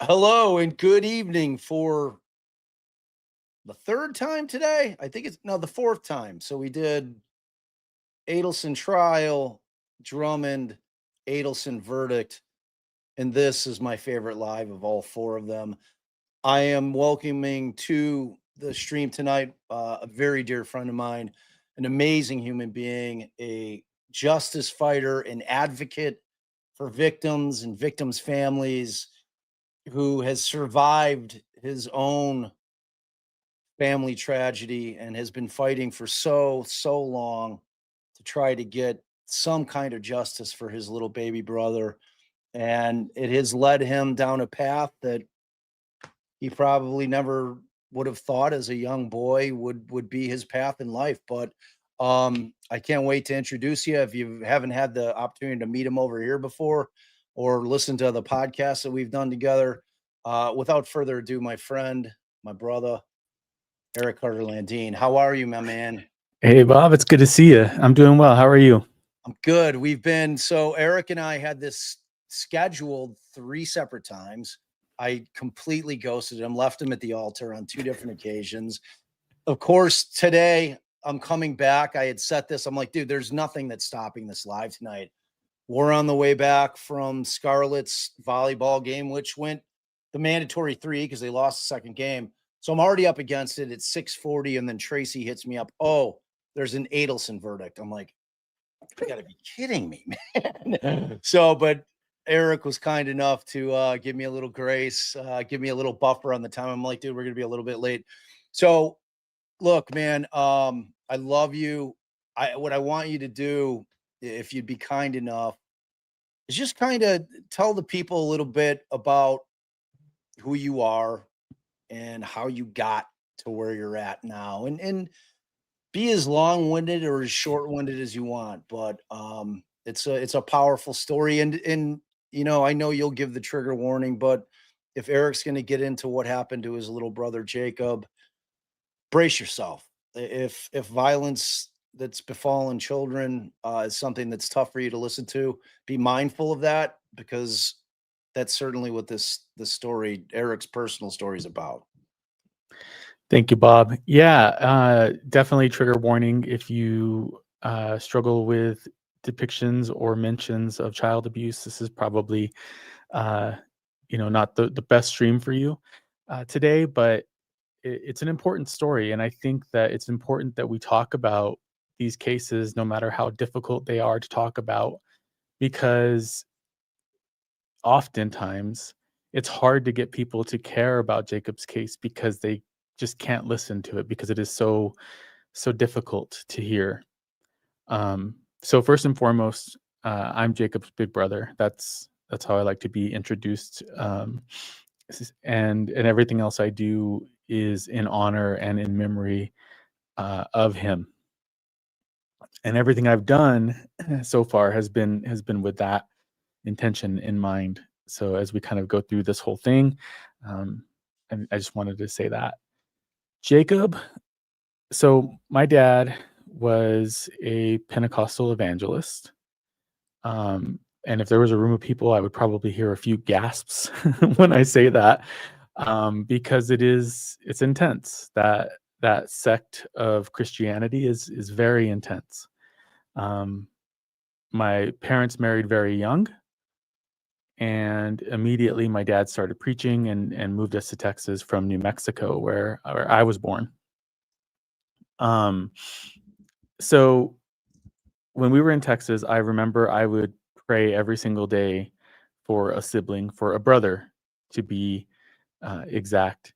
Hello and good evening for the third time today. I think it's the fourth time. So we did Adelson trial, Drummond, Adelson verdict, and this is my favorite live of all four of them. I am welcoming to the stream tonight a very dear friend of mine, an amazing human being, a justice fighter, an advocate for victims and victims' families, who has survived his own family tragedy and has been fighting for so long to try to get some kind of justice for his little baby brother. And it has led him down a path that he probably never would have thought as a young boy would be his path in life. But I can't wait to introduce you. If you haven't had the opportunity to meet him over here before or listen to the podcast that we've done together, without further ado, my friend, my brother, Eric Carter-Landin. How are you, my man? Hey, Bob, it's good to see you. I'm doing well. How are you? I'm good. So Eric and I had this scheduled 3 separate times. I completely ghosted him, left him at the altar on 2 different occasions. Of course, today I'm coming back. I had set this. I'm like, dude, there's nothing that's stopping this live tonight. We're on the way back from Scarlet's volleyball game, which went the mandatory 3 because they lost the second game. So I'm already up against it. It's 6:40, and then Tracy hits me up. Oh, there's an Adelson verdict. I'm like, you gotta be kidding me, man. But Eric was kind enough to give me a little grace, give me a little buffer on the time. I'm like, dude, we're gonna be a little bit late. So look, man, I love you. What I want you to do, if you'd be kind enough, is just kind of tell the people a little bit about who you are and how you got to where you're at now, and be as long-winded or as short-winded as you want. But it's a powerful story, and I know you'll give the trigger warning, but if Eric's going to get into what happened to his little brother Jacob, brace yourself. If violence that's befallen children is something that's tough for you to listen to, be mindful of that, because that's certainly what this story, Eric's personal story, is about. Thank you, Bob. Yeah, definitely trigger warning if you struggle with depictions or mentions of child abuse. This is probably, not the best stream for you today, but it's an important story. And I think that it's important that we talk about these cases, no matter how difficult they are to talk about, because oftentimes it's hard to get people to care about Jacob's case because they just can't listen to it because it is so difficult to hear. So first and foremost, I'm Jacob's big brother. That's how I like to be introduced. And everything else I do is in honor and in memory of him. And everything I've done so far has been with that intention in mind. So as we kind of go through this whole thing, and I just wanted to say that. Jacob, so my dad was a Pentecostal evangelist. And if there was a room of people, I would probably hear a few gasps when I say that. because it's intense. That sect of Christianity is very intense. Um, my parents married very young, and immediately my dad started preaching and moved us to Texas from New Mexico, where I was born. Um, so when we were in Texas, I remember I would pray every single day for a sibling, for a brother to be exact.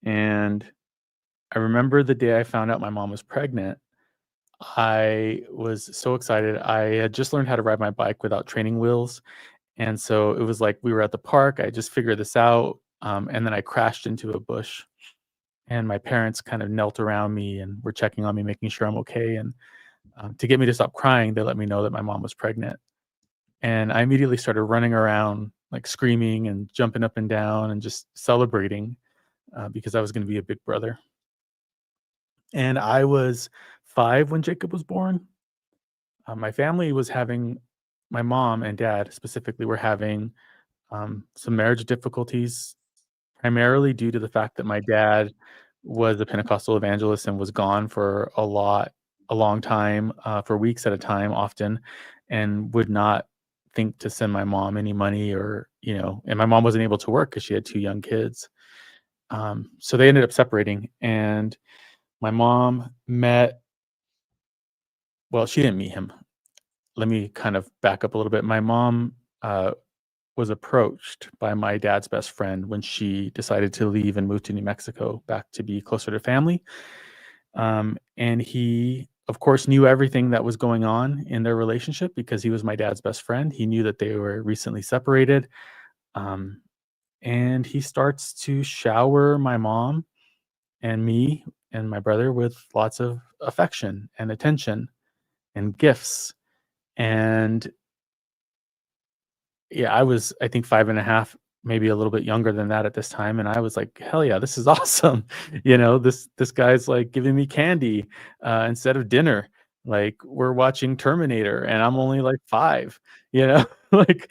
And I remember the day I found out my mom was pregnant. I was so excited. I had just learned how to ride my bike without training wheels. And so it was like we were at the park. I just figured this out. And then I crashed into a bush. And my parents kind of knelt around me and were checking on me, making sure I'm okay. And to get me to stop crying, they let me know that my mom was pregnant. And I immediately started running around, like screaming and jumping up and down and just celebrating because I was going to be a big brother. And I was 5 when Jacob was born. My family was having, my mom and dad specifically were having some marriage difficulties, primarily due to the fact that my dad was a Pentecostal evangelist and was gone for a long time, for weeks at a time, often, and would not think to send my mom any money or, and my mom wasn't able to work because she had 2 young kids. So they ended up separating, and my mom met, well, she didn't meet him. Let me kind of back up a little bit. My mom was approached by my dad's best friend when she decided to leave and move to New Mexico back to be closer to family. And he, of course, knew everything that was going on in their relationship because he was my dad's best friend. He knew that they were recently separated. And he starts to shower my mom and me and my brother with lots of affection and attention and gifts. And yeah, I was, I think 5 and a half, maybe a little bit younger than that at this time, and I was like, "Hell yeah, this is awesome." This guy's, like, giving me candy, instead of dinner. Like, we're watching Terminator, and I'm only, like, 5, you know? Like,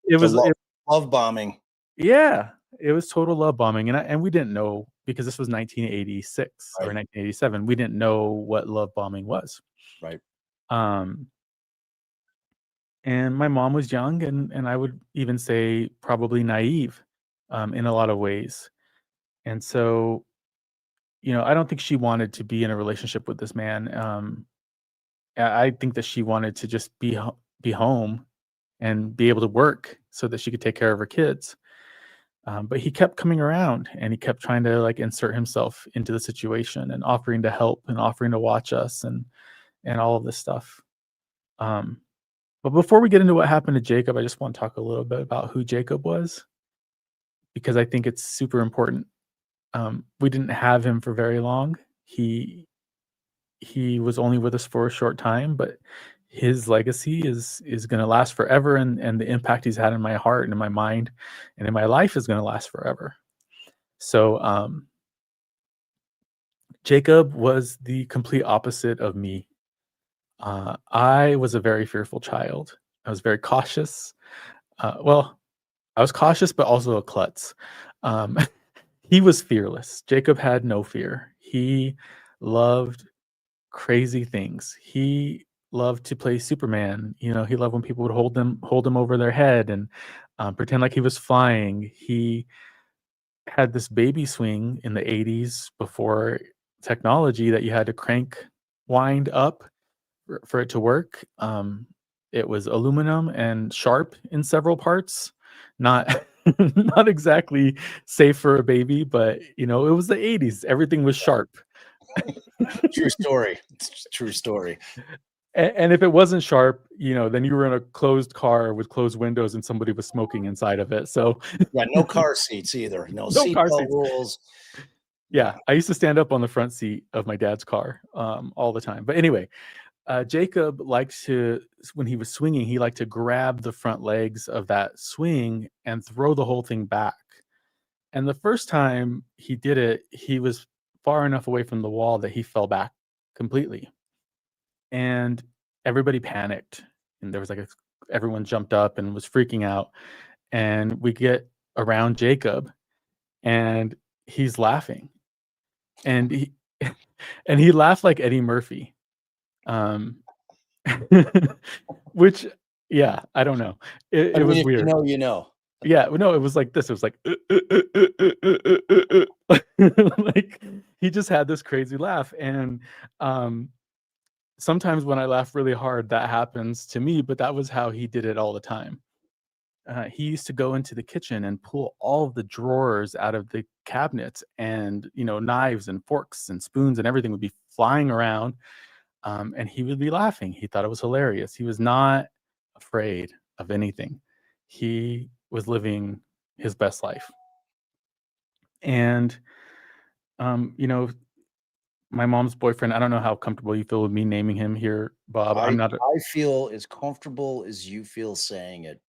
it The was love it love bombing. yeah, it was total love bombing, and we didn't know because this was 1986 or Right, 1987, we didn't know what love bombing was. right. Um And my mom was young and I would even say probably naive, in a lot of ways. And so, I don't think she wanted to be in a relationship with this man. I think that she wanted to just be home and be able to work so that she could take care of her kids. But he kept coming around and he kept trying to like insert himself into the situation and offering to help and offering to watch us and all of this stuff. Um, But before we get into what happened to Jacob, I just want to talk a little bit about who Jacob was because I think it's super important. We didn't have him for very long. He was only with us for a short time, but his legacy is going to last forever, and the impact he's had in my heart and in my mind and in my life is going to last forever. So Jacob was the complete opposite of me. I was a very fearful child. I was very cautious. Well, I was cautious, but also a klutz. Um, he was fearless. Jacob had no fear. He loved crazy things. He loved to play Superman. He loved when people would hold him over their head and pretend like he was flying. He had this baby swing in the '80s before technology that you had to wind up for it to work. It was aluminum and sharp in several parts. Not not exactly safe for a baby, but it was the '80s. Everything was sharp. True story. It's a true story. And if it wasn't sharp, then you were in a closed car with closed windows and somebody was smoking inside of it. So Yeah, no car seats either. No no car seatbelt seats. rules. Yeah, I used to stand up on the front seat of my dad's car all the time. But anyway, Jacob liked to, when he was swinging, he liked to grab the front legs of that swing and throw the whole thing back. And the first time he did it, he was far enough away from the wall that he fell back completely. And everybody panicked. And there was everyone jumped up and was freaking out. And we get around Jacob, and he's laughing, and he and he laughed like Eddie Murphy, um, which, yeah, I don't know. I It mean, was if you weird. know, you know. Yeah, no, it was like this. It was like, like he just had this crazy laugh, and um, sometimes when I laugh really hard, that happens to me. But that was how he did it all the time. He used to go into the kitchen and pull all of the drawers out of the cabinets, and knives and forks and spoons and everything would be flying around, and he would be laughing. He thought it was hilarious. He was not afraid of anything. He was living his best life. And um, you know, my mom's boyfriend, I don't know how comfortable you feel with me naming him here, Bob. I I'm not I feel as comfortable as you feel saying it.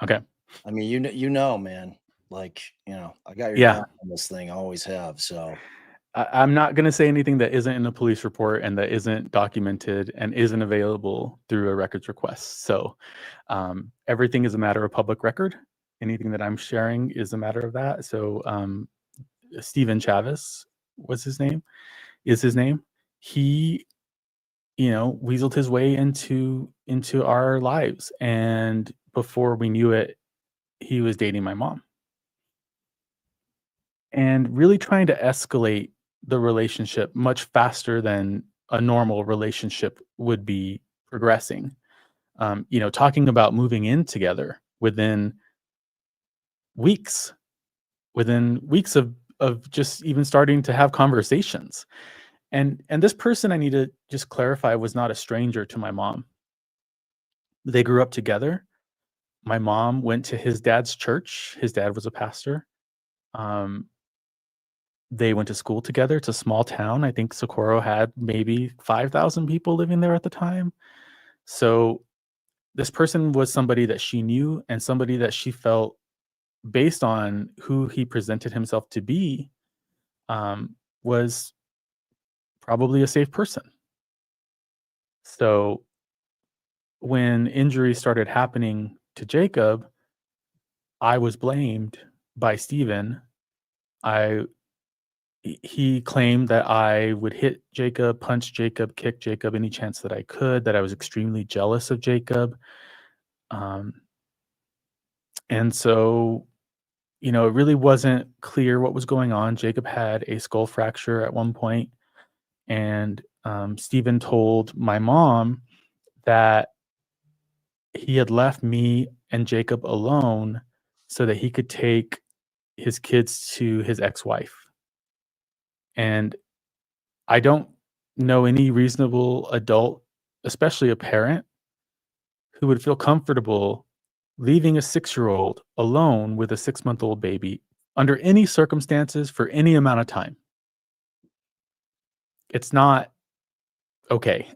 okay. I mean, man. Like, I got your Yeah. back on this thing. I always have. So I'm not going to say anything that isn't in a police report and that isn't documented and isn't available through a records request. So everything is a matter of public record. Anything that I'm sharing is a matter of that. So Stephen Chavez was his name, is his name. He, weaseled his way into our lives, and before we knew it, he was dating my mom and really trying to escalate the relationship much faster than a normal relationship would be progressing. Talking about moving in together weeks, within weeks of just even starting to have conversations. And this person, I need to just clarify, was not a stranger to my mom. They grew up together. My mom went to his dad's church. His dad was a pastor. Um, they went to school together. It's a small town. I think Socorro had maybe 5,000 people living there at the time. So this person was somebody that she knew and somebody that she felt, based on who he presented himself to be, was probably a safe person. So when injuries started happening to Jacob, I was blamed by Steven. I He claimed that I would hit Jacob, punch Jacob, kick Jacob any chance that I could, that I was extremely jealous of Jacob. Um, and so, it really wasn't clear what was going on. Jacob had a skull fracture at one point, and Stephen told my mom that he had left me and Jacob alone so that he could take his kids to his ex-wife. And I don't know any reasonable adult, especially a parent, who would feel comfortable leaving a 6-year-old alone with a 6-month-old baby under any circumstances for any amount of time. It's not okay.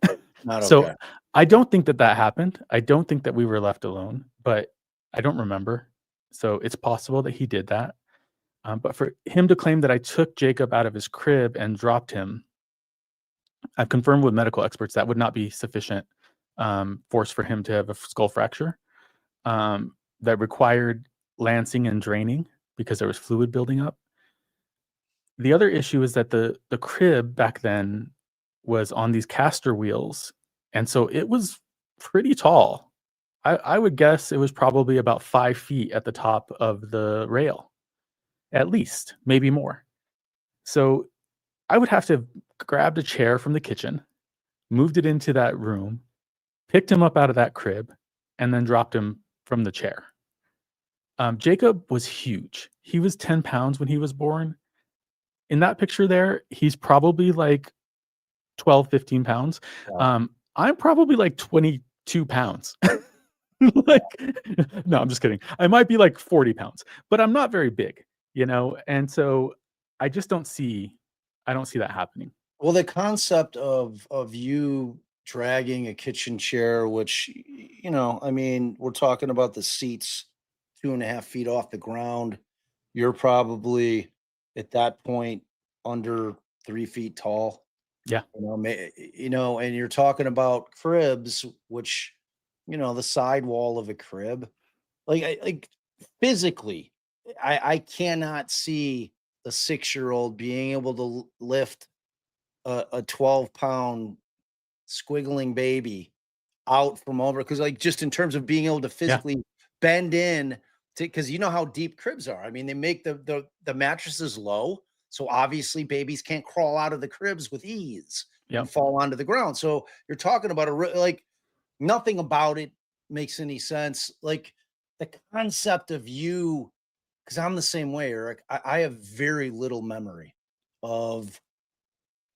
not So okay. I don't think that happened. I don't think that we were left alone, but I don't remember. So it's possible that he did that. But for him to claim that I took Jacob out of his crib and dropped him, I've confirmed with medical experts that would not be sufficient force for him to have a skull fracture. That required lancing and draining because there was fluid building up. The other issue is that the crib back then was on these caster wheels, and so it was pretty tall. I would guess it was probably about 5 feet at the top of the rail, at least, maybe more. So I would have to have grabbed a chair from the kitchen, moved it into that room, picked him up out of that crib, and then dropped him from the chair. Jacob was huge. He was 10 pounds when he was born. In that picture there, he's probably like 12, 15 pounds. Yeah. I'm probably like 22 pounds. Like, no, I'm just kidding. I might be like 40 pounds, but I'm not very big, And so I just I don't see that happening. Well, the concept of you dragging a kitchen chair, which I mean, we're talking about the seats 2.5 feet off the ground. You're probably at that point under 3 feet tall. Yeah. And you're talking about cribs, which the sidewall of a crib, like physically, I cannot see a 6-year-old being able to lift a 12-pound squiggling baby out from over, because like just in terms of being able to Yeah. physically bend in to, because you know how deep cribs are. I mean, they make the mattresses low, so obviously babies can't crawl out of the cribs with ease and Yep. fall onto the ground. So you're talking about like nothing about it makes any sense. Like the concept of you, because I'm the same way, Eric. I have very little memory of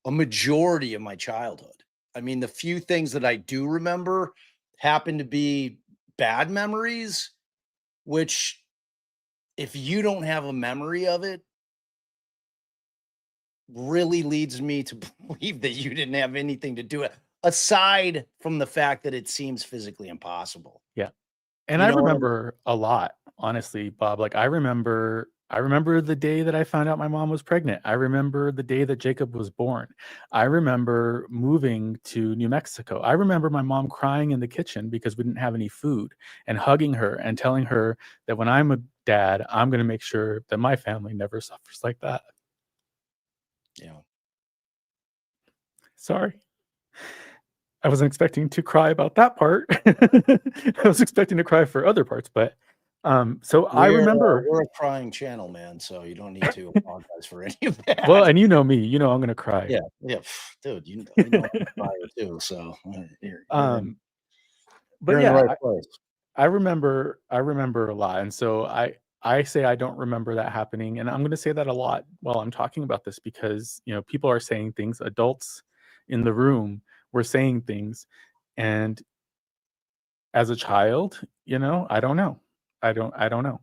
a majority of my childhood. I mean, the few things that I do remember happen to be bad memories, which if you don't have a memory of it, really leads me to believe that you didn't have anything to do it, aside from the fact that it seems physically impossible. Yeah. And You I know what I mean? remember a lot, honestly, Bob. Like I remember the day that I found out my mom was pregnant. I remember the day that Jacob was born. I remember moving to New Mexico. I remember my mom crying in the kitchen because we didn't have any food and hugging her and telling her that when I'm a dad, I'm going to make sure that my family never suffers like that. Yeah. Sorry. I wasn't expecting to cry about that part. I was expecting to cry for other parts, but so I remember. We're a crying channel, man, so you don't need to apologize for any of Well, that. and you know me, you know I'm gonna cry. Yeah, yeah, dude, I know I'm a crier too, so um, but you're in the yeah, right place. I remember a lot, and so I say I don't remember that happening, and I'm gonna say that a lot while I'm talking about this because people are saying things, adults in the room were saying things, and as a child, I don't know, I don't know.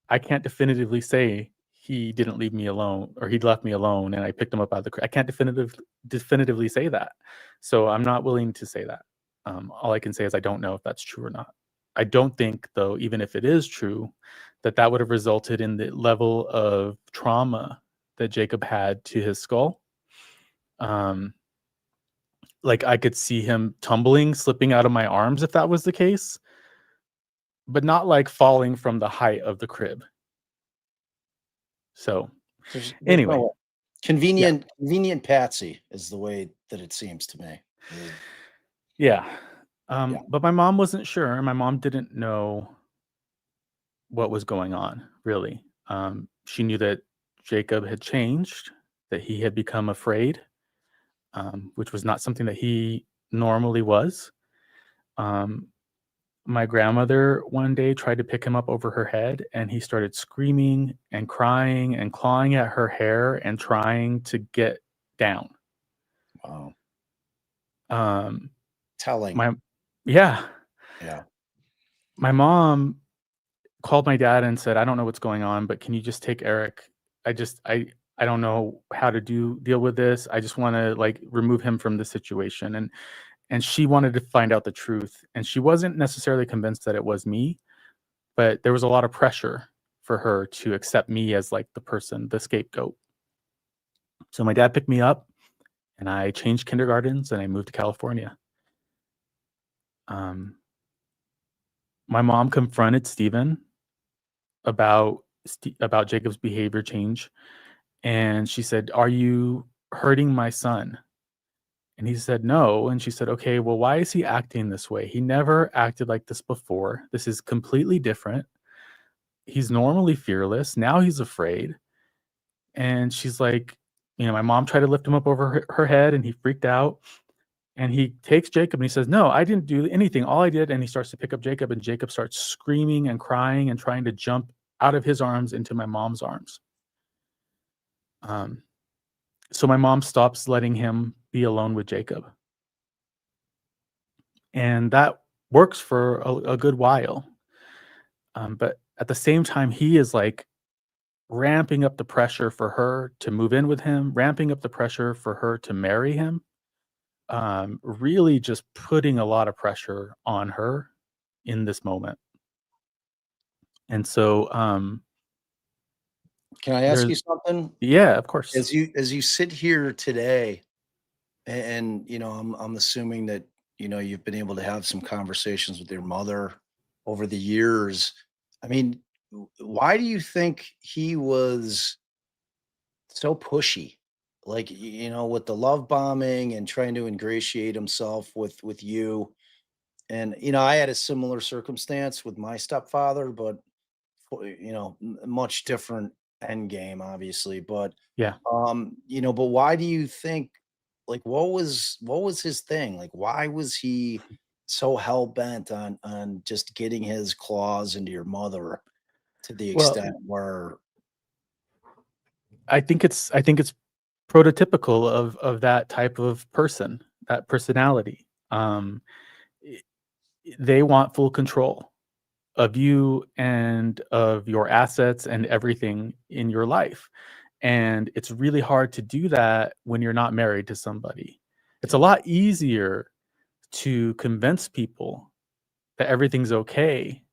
I can't definitively say he didn't leave me alone or he left me alone and I picked him up out of the I can't definitively say that. So I'm not willing to say that. All I can say is I don't know if that's true or not. I don't think, though, even if it is true, that that would have resulted in the level of trauma that Jacob had to his skull. Um, like I could see him tumbling, slipping out of my arms if that was the case, but not like falling from the height of the crib. So There's no anyway, way. yeah. Convenient Patsy is the way that it seems to me. Yeah. Yeah. But my mom wasn't sure. My mom didn't know what was going on, really. She knew that Jacob had changed, that he had become afraid, which was not something that he normally was. Um, my grandmother one day tried to pick him up over her head, and he started screaming and crying and clawing at her hair and trying to get down. Wow. Um, Telling. my yeah, Yeah. my mom called my dad and said, "I don't know what's going on, but can you just take Eric? I just I don't know how to deal with this. I just want to like remove him from the situation." And she wanted to find out the truth, and she wasn't necessarily convinced that it was me, but there was a lot of pressure for her to accept me as like the person, the scapegoat. So my dad picked me up, and I changed kindergartens, and I moved to California. Um, my mom confronted Stephen about Jacob's behavior change. And she said, "Are you hurting my son?" And he said, "No." And she said, "Okay, well, why is he acting this way? He never acted like this before. This is completely different. He's normally fearless. Now he's afraid." And she's like, my mom tried to lift him up over her head and he freaked out. And he takes Jacob and he says, "No, I didn't do anything. All I did," and he starts to pick up Jacob, and Jacob starts screaming and crying and trying to jump out of his arms into my mom's arms. Um, So my mom stops letting him be alone with Jacob. And that works for a good while. But at the same time, he is like ramping up the pressure for her to move in with him, ramping up the pressure for her to marry him, really just putting a lot of pressure on her in this moment. And so Can I ask there's, you something? yeah, of course. As you sit here today, and I'm assuming that you've been able to have some conversations with your mother over the years. I mean, why do you think he was so pushy. Like, with the love bombing and trying to ingratiate himself with you. And, I had a similar circumstance with my stepfather, but much different end game, obviously. But Yeah. but why do you think, like, what was his thing? Like, why was he so hell bent on just getting his claws into your mother to the Well, extent where I think it's prototypical of that type of person, that personality. I- they want full control of you and of your assets and everything in your life. And it's really hard to do that when you're not married to somebody. It's a yeah, lot easier to convince people that everything's okay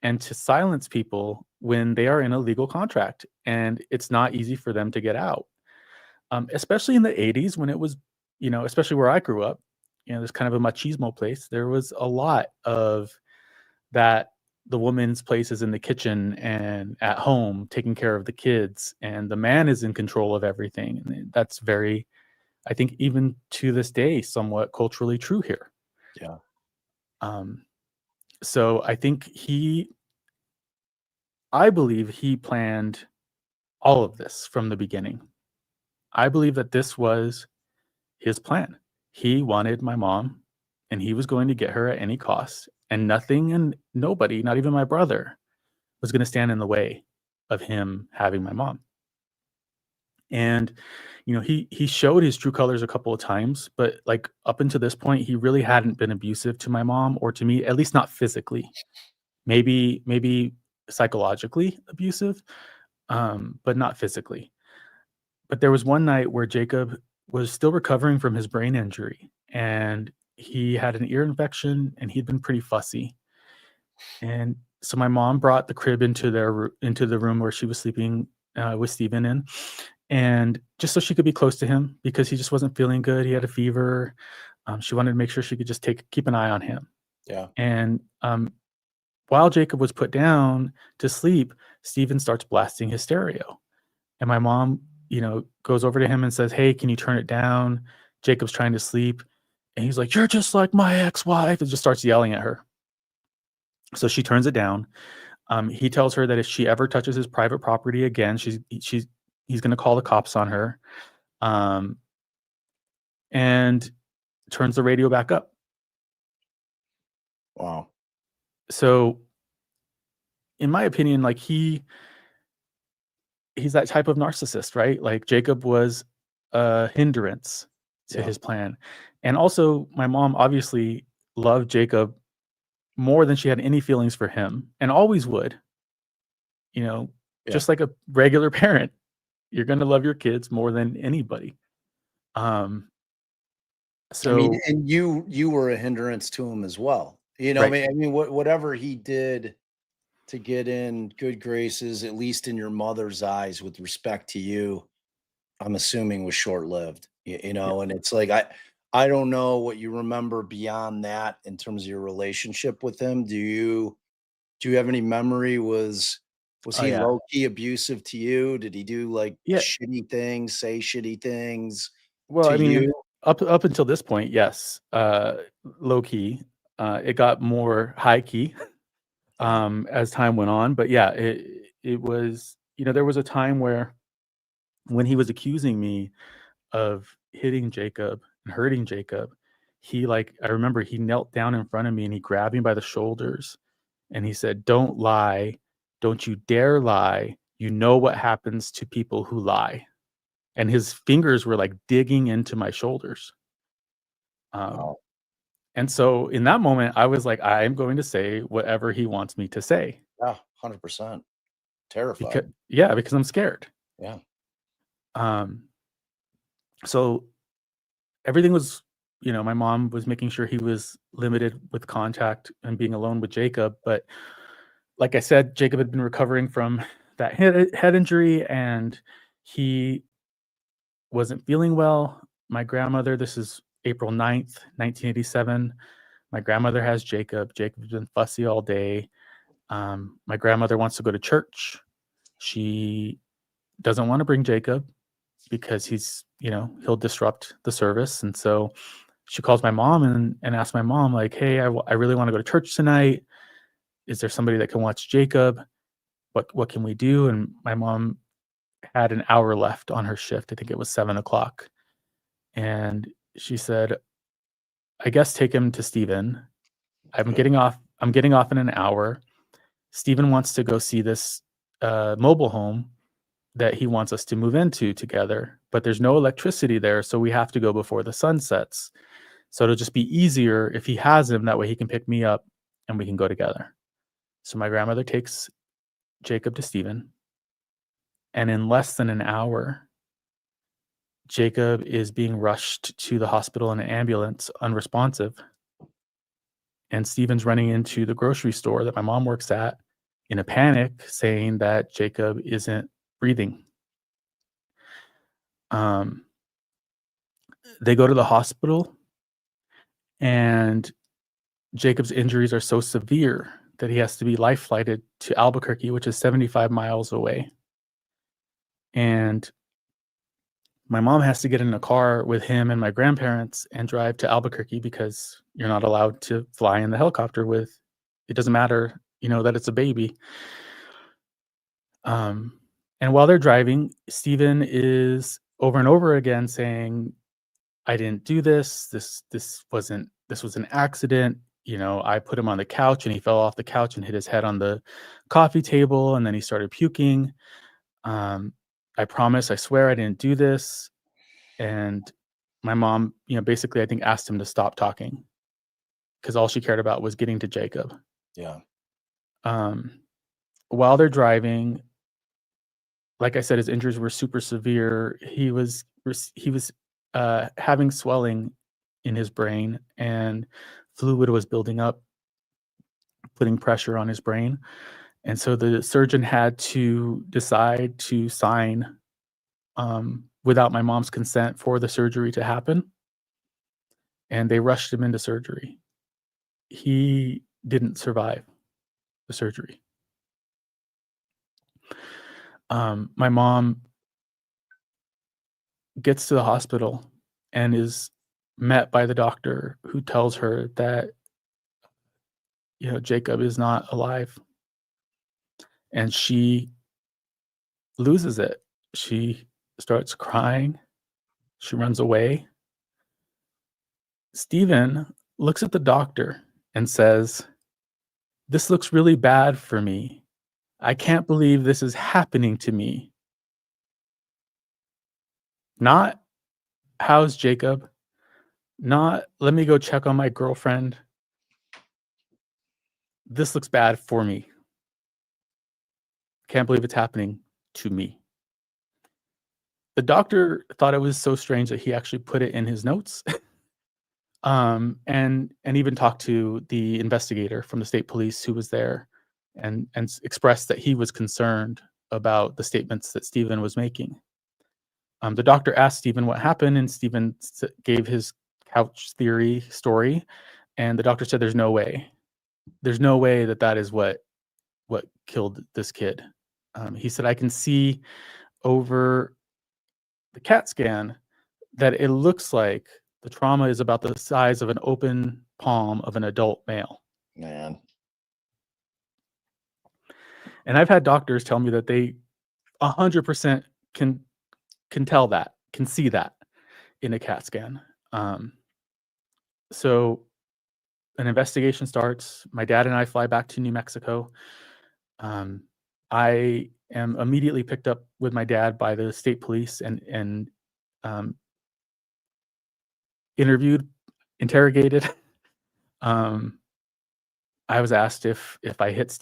and to silence people when they are in a legal contract and it's not easy for them to get out. Especially in the 80s when it was, especially where I grew up, there's kind of a machismo place. There was a lot of that. The woman's place is in the kitchen and at home taking care of the kids, and the man is in control of everything. And that's very, I think, even to this day, somewhat culturally true here. yeah, Um, so I believe he planned all of this from the beginning. I believe that this was his plan. He wanted my mom, and he was going to get her at any cost, and nothing and nobody, not even my brother, was gonna stand in the way of him having my mom. And, he showed his true colors a couple of times, but, like, up until this point, he really hadn't been abusive to my mom or to me, at least not physically. Maybe psychologically abusive, but not physically. But there was one night where Jacob was still recovering from his brain injury, and he had an ear infection, and he'd been pretty fussy. And so my mom brought the crib into the room where she was sleeping, with Steven in, and just so she could be close to him because he just wasn't feeling good, he had a fever. She wanted to make sure she could just keep an eye on him. yeah. And, while Jacob was put down to sleep, Steven starts blasting his stereo. And my mom, goes over to him and says, "Hey, can you turn it down? Jacob's trying to sleep." And he's like, "You're just like my ex-wife," and just starts yelling at her. So she turns it down. He tells her that if she ever touches his private property again, he's going to call the cops on her, um, and turns the radio back up. Wow. So, in my opinion, like he's that type of narcissist, right? Like Jacob was a hindrance to Yeah, his plan, and also my mom obviously loved Jacob more than she had any feelings for him, and always would. You know, yeah. just like a regular parent, you're going to love your kids more than anybody. Um, I mean, so and you were a hindrance to him as well. I right. mean, whatever he did to get in good graces, at least in your mother's eyes, with respect to you, I'm assuming was short-lived. Yeah. And it's like I don't know what you remember beyond that in terms of your relationship with him. Do you have any memory? Was Oh he yeah. low key abusive to you? Did he do like Yeah. shitty things, say shitty things Well, to I mean, you? up until this point, yes. Low key. It got more high key Yeah. as time went on. But yeah, it was, there was a time where when he was accusing me of hitting Jacob and hurting Jacob, I remember he knelt down in front of me and he grabbed me by the shoulders and he said, "Don't lie. Don't you dare lie. You know what happens to people who lie." And his fingers were like digging into my shoulders. Um, Wow. and so in that moment, I was like, I am going to say whatever he wants me to say Yeah, 100%. because, Terrified. yeah, because I'm scared. Yeah. Um, so everything was, my mom was making sure he was limited with contact and being alone with Jacob. But like I said, Jacob had been recovering from that head injury and he wasn't feeling well. My grandmother, this is April 9th, 1987. My grandmother has Jacob. Jacob's been fussy all day. My grandmother wants to go to church. She doesn't want to bring Jacob. because he'll disrupt the service. And so she calls my mom and asks my mom, like, hey, I really want to go to church tonight. Is there somebody that can watch Jacob? What can we do? And my mom had an hour left on her shift. I think it was 7 o'clock. And she said, I guess take him to Steven. I'm getting off in an hour. Steven wants to go see this mobile home that he wants us to move into together, but there's no electricity there, so we have to go before the sun sets. So it'll just be easier if he has him. That way he can pick me up and we can go together. So my grandmother takes Jacob to Steven, and in less than an hour, Jacob is being rushed to the hospital in an ambulance, unresponsive. And Steven's running into the grocery store that my mom works at in a panic, saying that Jacob isn't breathing. They go to the hospital, and Jacob's injuries are so severe that he has to be life flighted to Albuquerque, which is 75 miles away. And my mom has to get in a car with him and my grandparents and drive to Albuquerque because you're not allowed to fly in the helicopter with, it doesn't matter, that it's a baby. And while they're driving, Steven is over and over again saying, I didn't do this. This was an accident. I put him on the couch and he fell off the couch and hit his head on the coffee table, and then he started puking. I promise, I swear I didn't do this. And my mom, basically I think asked him to stop talking because all she cared about was getting to Jacob. Yeah. While they're driving, like I said, his injuries were super severe. He was having swelling in his brain, and fluid was building up, putting pressure on his brain. And so the surgeon had to decide to sign without my mom's consent for the surgery to happen. And they rushed him into surgery. He didn't survive the surgery. My mom gets to the hospital and is met by the doctor, who tells her that Jacob is not alive. And she loses it. She starts crying. She runs away. Steven looks at the doctor and says, "This looks really bad for me. I can't believe this is happening to me." Not, "How's Jacob?" Not, "Let me go check on my girlfriend." "This looks bad for me. Can't believe it's happening to me." The doctor thought it was so strange that he actually put it in his notes. And even talked to the investigator from the state police who was there and expressed that he was concerned about the statements that Steven was making. The doctor asked Steven what happened, and Steven gave his couch theory story, and the doctor said, there's no way that is what killed this kid. He said, I can see over the CAT scan that it looks like the trauma is about the size of an open palm of an adult male. Man. And I've had doctors tell me that they 100% can tell that, can see that in a CAT scan. So an investigation starts. My dad and I fly back to New Mexico. I am immediately picked up with my dad by the state police and interrogated. I was asked if I hit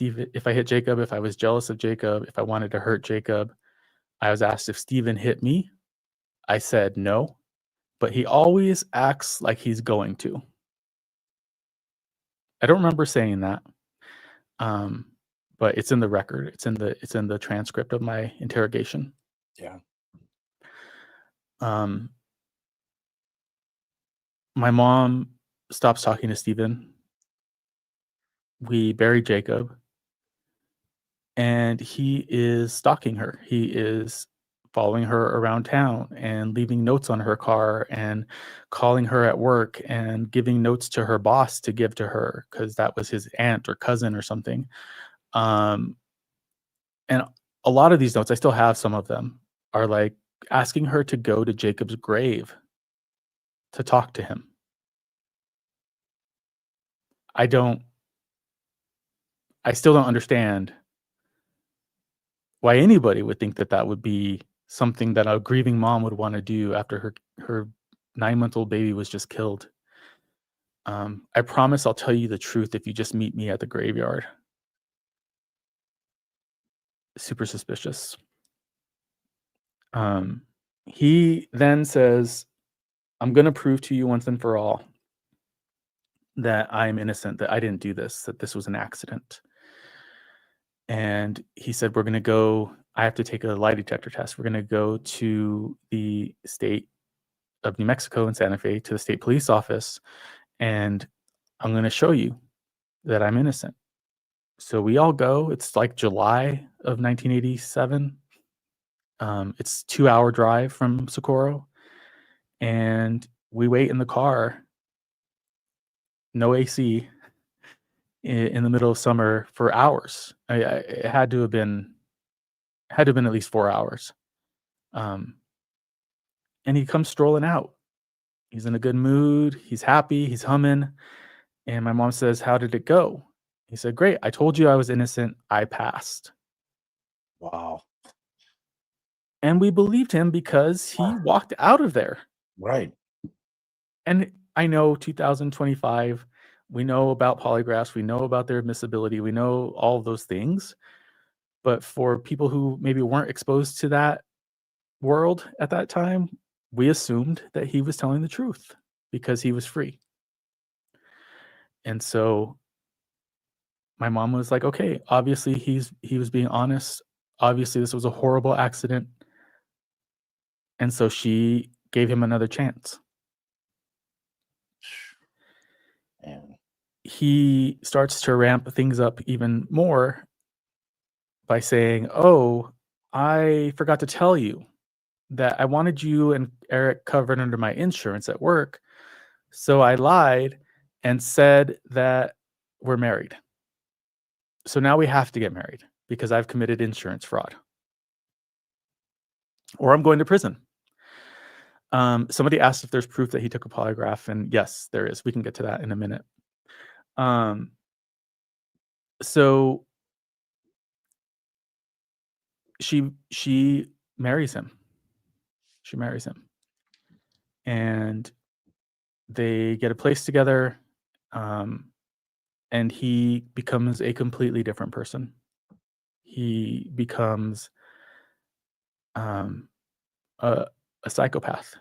Jacob, if I was jealous of Jacob, if I wanted to hurt Jacob. I was asked if Steven hit me. I said no, but he always acts like he's going to. I don't remember saying that, but it's in the record. It's in the transcript of my interrogation. Yeah. My mom stops talking to Steven. We bury Jacob, and he is stalking her. He is following her around town and leaving notes on her car and calling her at work and giving notes to her boss to give to her because that was his aunt or cousin or something. Um, and a lot of these notes, I still have some of them, are like asking her to go to Jacob's grave to talk to him. I don't, I still don't understand why anybody would think that that would be something that a grieving mom would want to do after her 9-month-old baby was just killed. I promise I'll tell you the truth if you just meet me at the graveyard. Super suspicious. He then says, I'm going to prove to you once and for all that I'm innocent, that I didn't do this, that this was an accident. And he said, we're going to go, I have to take a lie detector test. We're going to go to the state of New Mexico in Santa Fe, to the state police office, and I'm going to show you that I'm innocent. So we all go. It's like July of 1987. It's 2-hour drive from Socorro, and we wait in the car, no AC, in the middle of summer for hours. It had to have been at least 4 hours. And he comes strolling out. He's in a good mood. He's happy. He's humming. And my mom says, "How did it go?" He said, "Great. I told you I was innocent. I passed." Wow. And we believed him because he walked out of there. Right. And I know 2025, we know about polygraphs, we know about their admissibility, we know all of those things. But for people who maybe weren't exposed to that world at that time, we assumed that he was telling the truth because he was free. And so my mom was like, okay, obviously he was being honest. Obviously this was a horrible accident. And so she gave him another chance. Man. He starts to ramp things up even more by saying, "Oh, I forgot to tell you that I wanted you and Eric covered under my insurance at work. So I lied and said that we're married. So now we have to get married because I've committed insurance fraud, or I'm going to prison." Somebody asked if there's proof that he took a polygraph, and yes, there is. We can get to that in a minute. So she marries him. She marries him, and they get a place together. And he becomes a completely different person. He becomes a psychopath.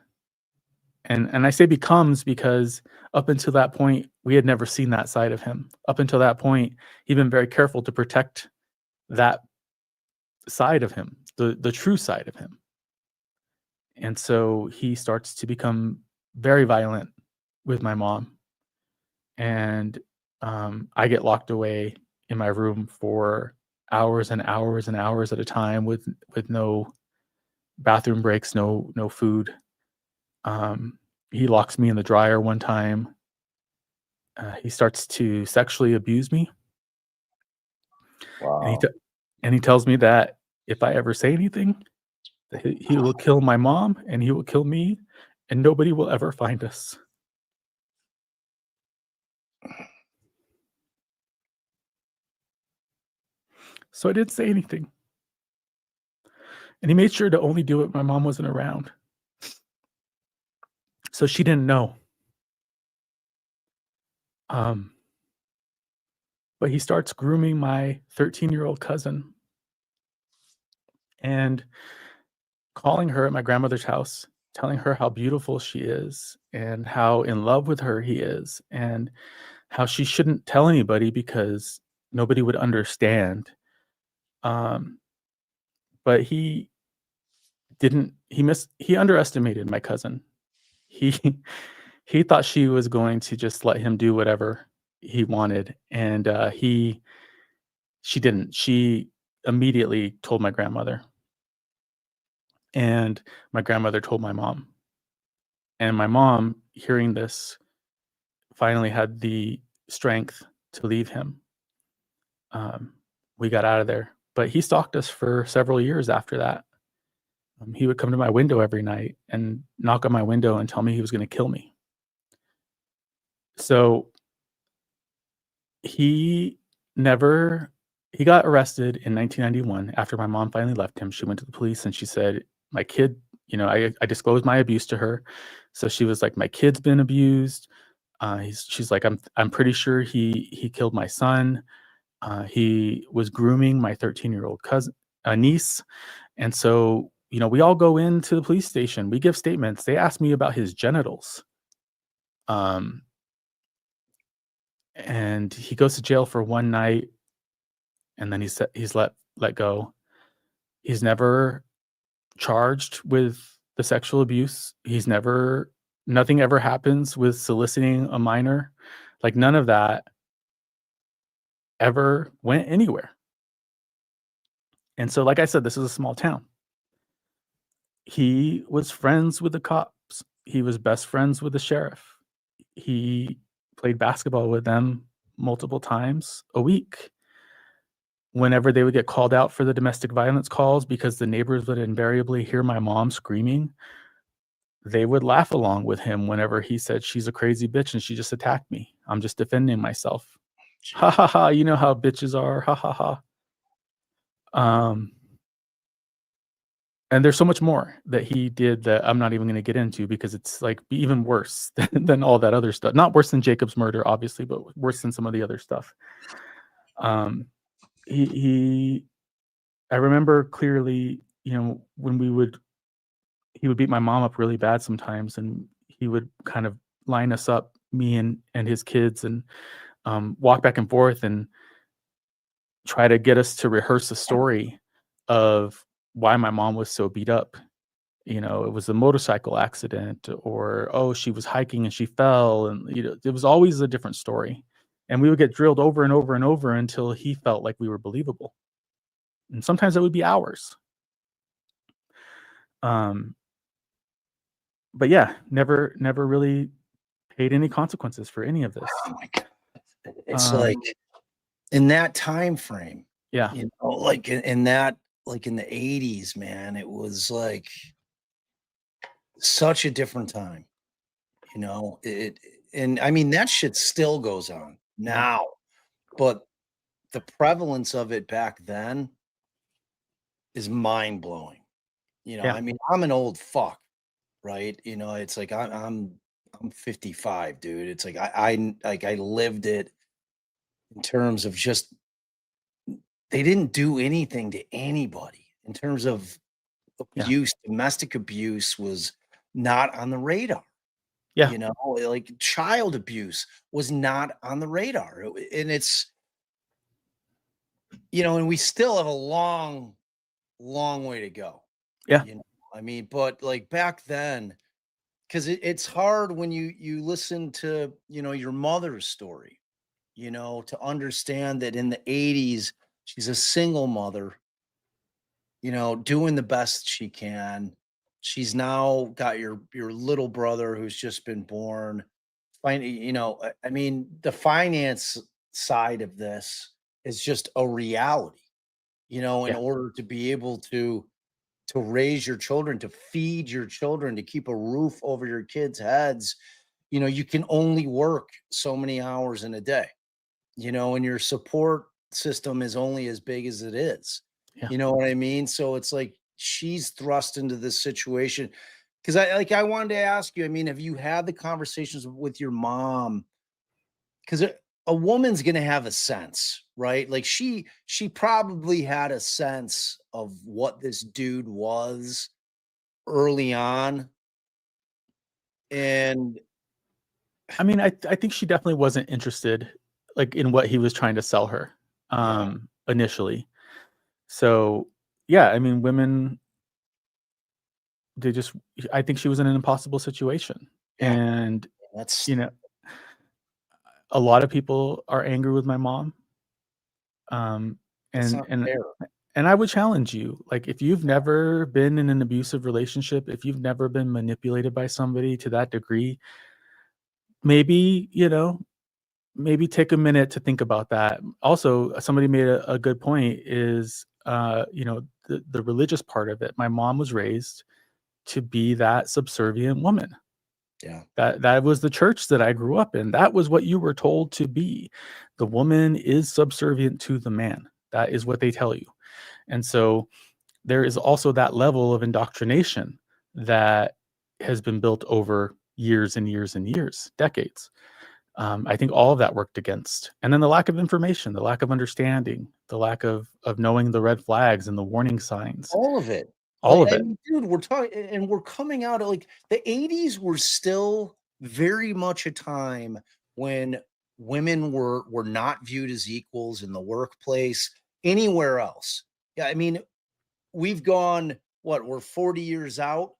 And I say becomes because up until that point, we had never seen that side of him. Up until that point, he'd been very careful to protect that side of him, the true side of him. And so he starts to become very violent with my mom. And I get locked away in my room for hours and hours and hours at a time with no bathroom breaks, no food. He locks me in the dryer one time. He starts to sexually abuse me, and Wow. he tells me that if I ever say anything, that he will kill my mom and he will kill me, and nobody will ever find us. So I didn't say anything. And he made sure to only do it when my mom wasn't around. So she didn't know. But he starts grooming my 13-year-old cousin and calling her at my grandmother's house, telling her how beautiful she is and how in love with her he is, and how she shouldn't tell anybody because nobody would understand. But he he underestimated my cousin. He he thought she was going to just let him do whatever he wanted, and she didn't. She immediately told my grandmother. And my grandmother told my mom. And my mom, hearing this, finally had the strength to leave him. We got out of there. But he stalked us for several years after that. He would come to my window every night and knock on my window and tell me he was going to kill me. So he never he got arrested in 1991 after my mom finally left him. She went to the police and she said, my kid, I disclosed my abuse to her. So she was like, my kid's been abused. She's like, I'm pretty sure he killed my son. He was grooming my 13-year-old niece. And so, we all go into the police station. We give statements. They ask me about his genitals. And he goes to jail for one night, and then he's let go. He's never charged with the sexual abuse. Nothing ever happens with soliciting a minor. Like, none of that ever went anywhere. And so, like I said, this is a small town. He was friends with the cops. He was best friends with the sheriff. He played basketball with them multiple times a week. Whenever they would get called out for the domestic violence calls, because the neighbors would invariably hear my mom screaming, they would laugh along with him whenever he said, she's a crazy bitch and she just attacked me. I'm just defending myself. Ha ha ha. You know how bitches are. Ha ha ha. And there's so much more that he did that I'm not even going to get into, because it's like even worse than all that other stuff. Not worse than Jacob's murder, obviously, but worse than some of the other stuff. I remember clearly, when he would beat my mom up really bad sometimes, and he would kind of line us up, me and his kids, and walk back and forth and try to get us to rehearse a story of why my mom was so beat up. It was a motorcycle accident, or, oh, she was hiking and she fell. And, it was always a different story. And we would get drilled over and over and over until he felt like we were believable. And sometimes it would be hours. But yeah, never really paid any consequences for any of this. Oh my God. It's like in that time frame. Yeah. Like in that, like in the 80s, man, it was like such a different time. And I mean, that shit still goes on now, but the prevalence of it back then is mind blowing. Yeah. I mean, I'm an old fuck, right? It's like I'm 55, dude. It's like I lived it in terms of just they didn't do anything to anybody in terms of abuse. Domestic abuse was not on the radar. Yeah. Like child abuse was not on the radar. And it's, and we still have a long, long way to go. Yeah. I mean, but like back then, because it's hard when you listen to, your mother's story, to understand that in the 80s, she's a single mother, doing the best she can. She's now got your little brother who's just been born. I mean, the finance side of this is just a reality, in order to be able to raise your children, to feed your children, to keep a roof over your kids' heads. You can only work so many hours in a day, and your support system is only as big as it is. Yeah. You know what I mean? So it's like she's thrust into this situation. Because I wanted to ask you, I mean, have you had the conversations with your mom? Because a woman's gonna have a sense, right? Like she probably had a sense of what this dude was early on. And I mean, I think she definitely wasn't interested, like, in what he was trying to sell her, initially. So, yeah, I mean, women, I think she was in an impossible situation. Yeah. And, that's a lot of people are angry with my mom. that's And not fair. And I would challenge you, like, if you've never been in an abusive relationship, if you've never been manipulated by somebody to that degree, maybe, maybe take a minute to think about that. Also, somebody made a good point is, the religious part of it. My mom was raised to be that subservient woman. Yeah. That was the church that I grew up in. That was what you were told to be. The woman is subservient to the man. That is what they tell you. And so there is also that level of indoctrination that has been built over years and years and years, decades. I think all of that worked against. And then the lack of information, the lack of understanding, the lack of knowing the red flags and the warning signs, All of it. all Like, of I it. mean, dude, we're talking, and we're coming out of like the 80s were still very much a time when women were not viewed as equals in the workplace, anywhere else. Yeah, I mean, we've gone what, we're 40 years out,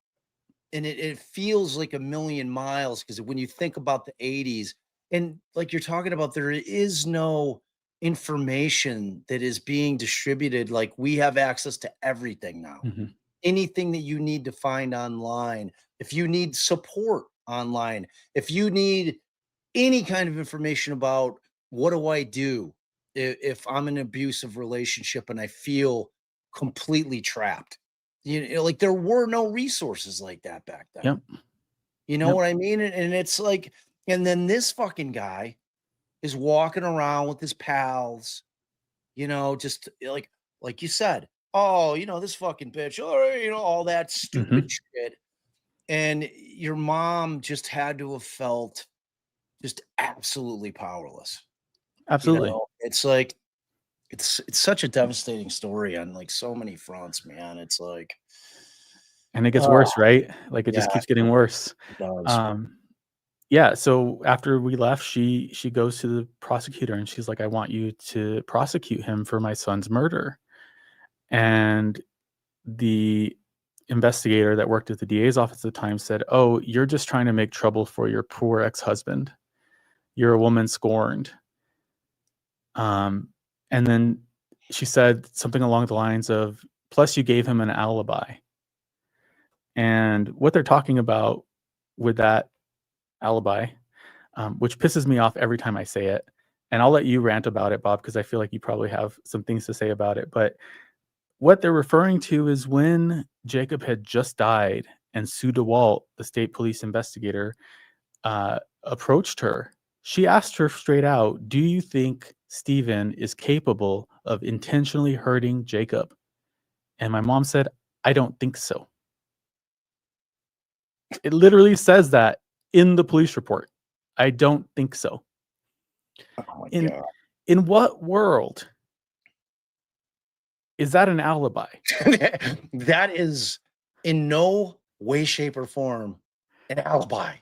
and it feels like a million miles because when you think about the 80s, and like you're talking about, there is no information that is being distributed. Like, we have access to everything now, Mhm. anything that you need to find online, if you need support online, if you need any kind of information about what do I do if I'm in an abusive relationship and I feel completely trapped. Like there were no resources like that back then. Yep. You know Yep. what I mean? And it's like, and then this fucking guy is walking around with his pals, just like you said, oh, this fucking bitch, or all that stupid Mhm. shit. And your mom just had to have felt just absolutely powerless. Absolutely. It's like it's such a devastating story on like so many fronts, man. It's like, And it gets oh, worse, right? Like, it yeah, just keeps getting worse. it does. Um, yeah, so after we left, she goes to the prosecutor and she's like, "I want you to prosecute him for my son's murder." And the investigator that worked at the DA's office at the time said, "Oh, you're just trying to make trouble for your poor ex-husband. You're a woman scorned." Um, and then she said something along the lines of, "Plus, you gave him an alibi." And what they're talking about with that alibi, which pisses me off every time I say it, and I'll let you rant about it, Bob, because I feel like you probably have some things to say about it. But what they're referring to is when Jacob had just died and Sue DeWalt, the state police investigator, approached her. She asked her straight out, "Do you think Stephen is capable of intentionally hurting Jacob?" And my mom said, "I don't think so." It literally says that in the police report. "I don't think so." Oh my In god. in what world is that an alibi? That is in no way, shape, or form an alibi.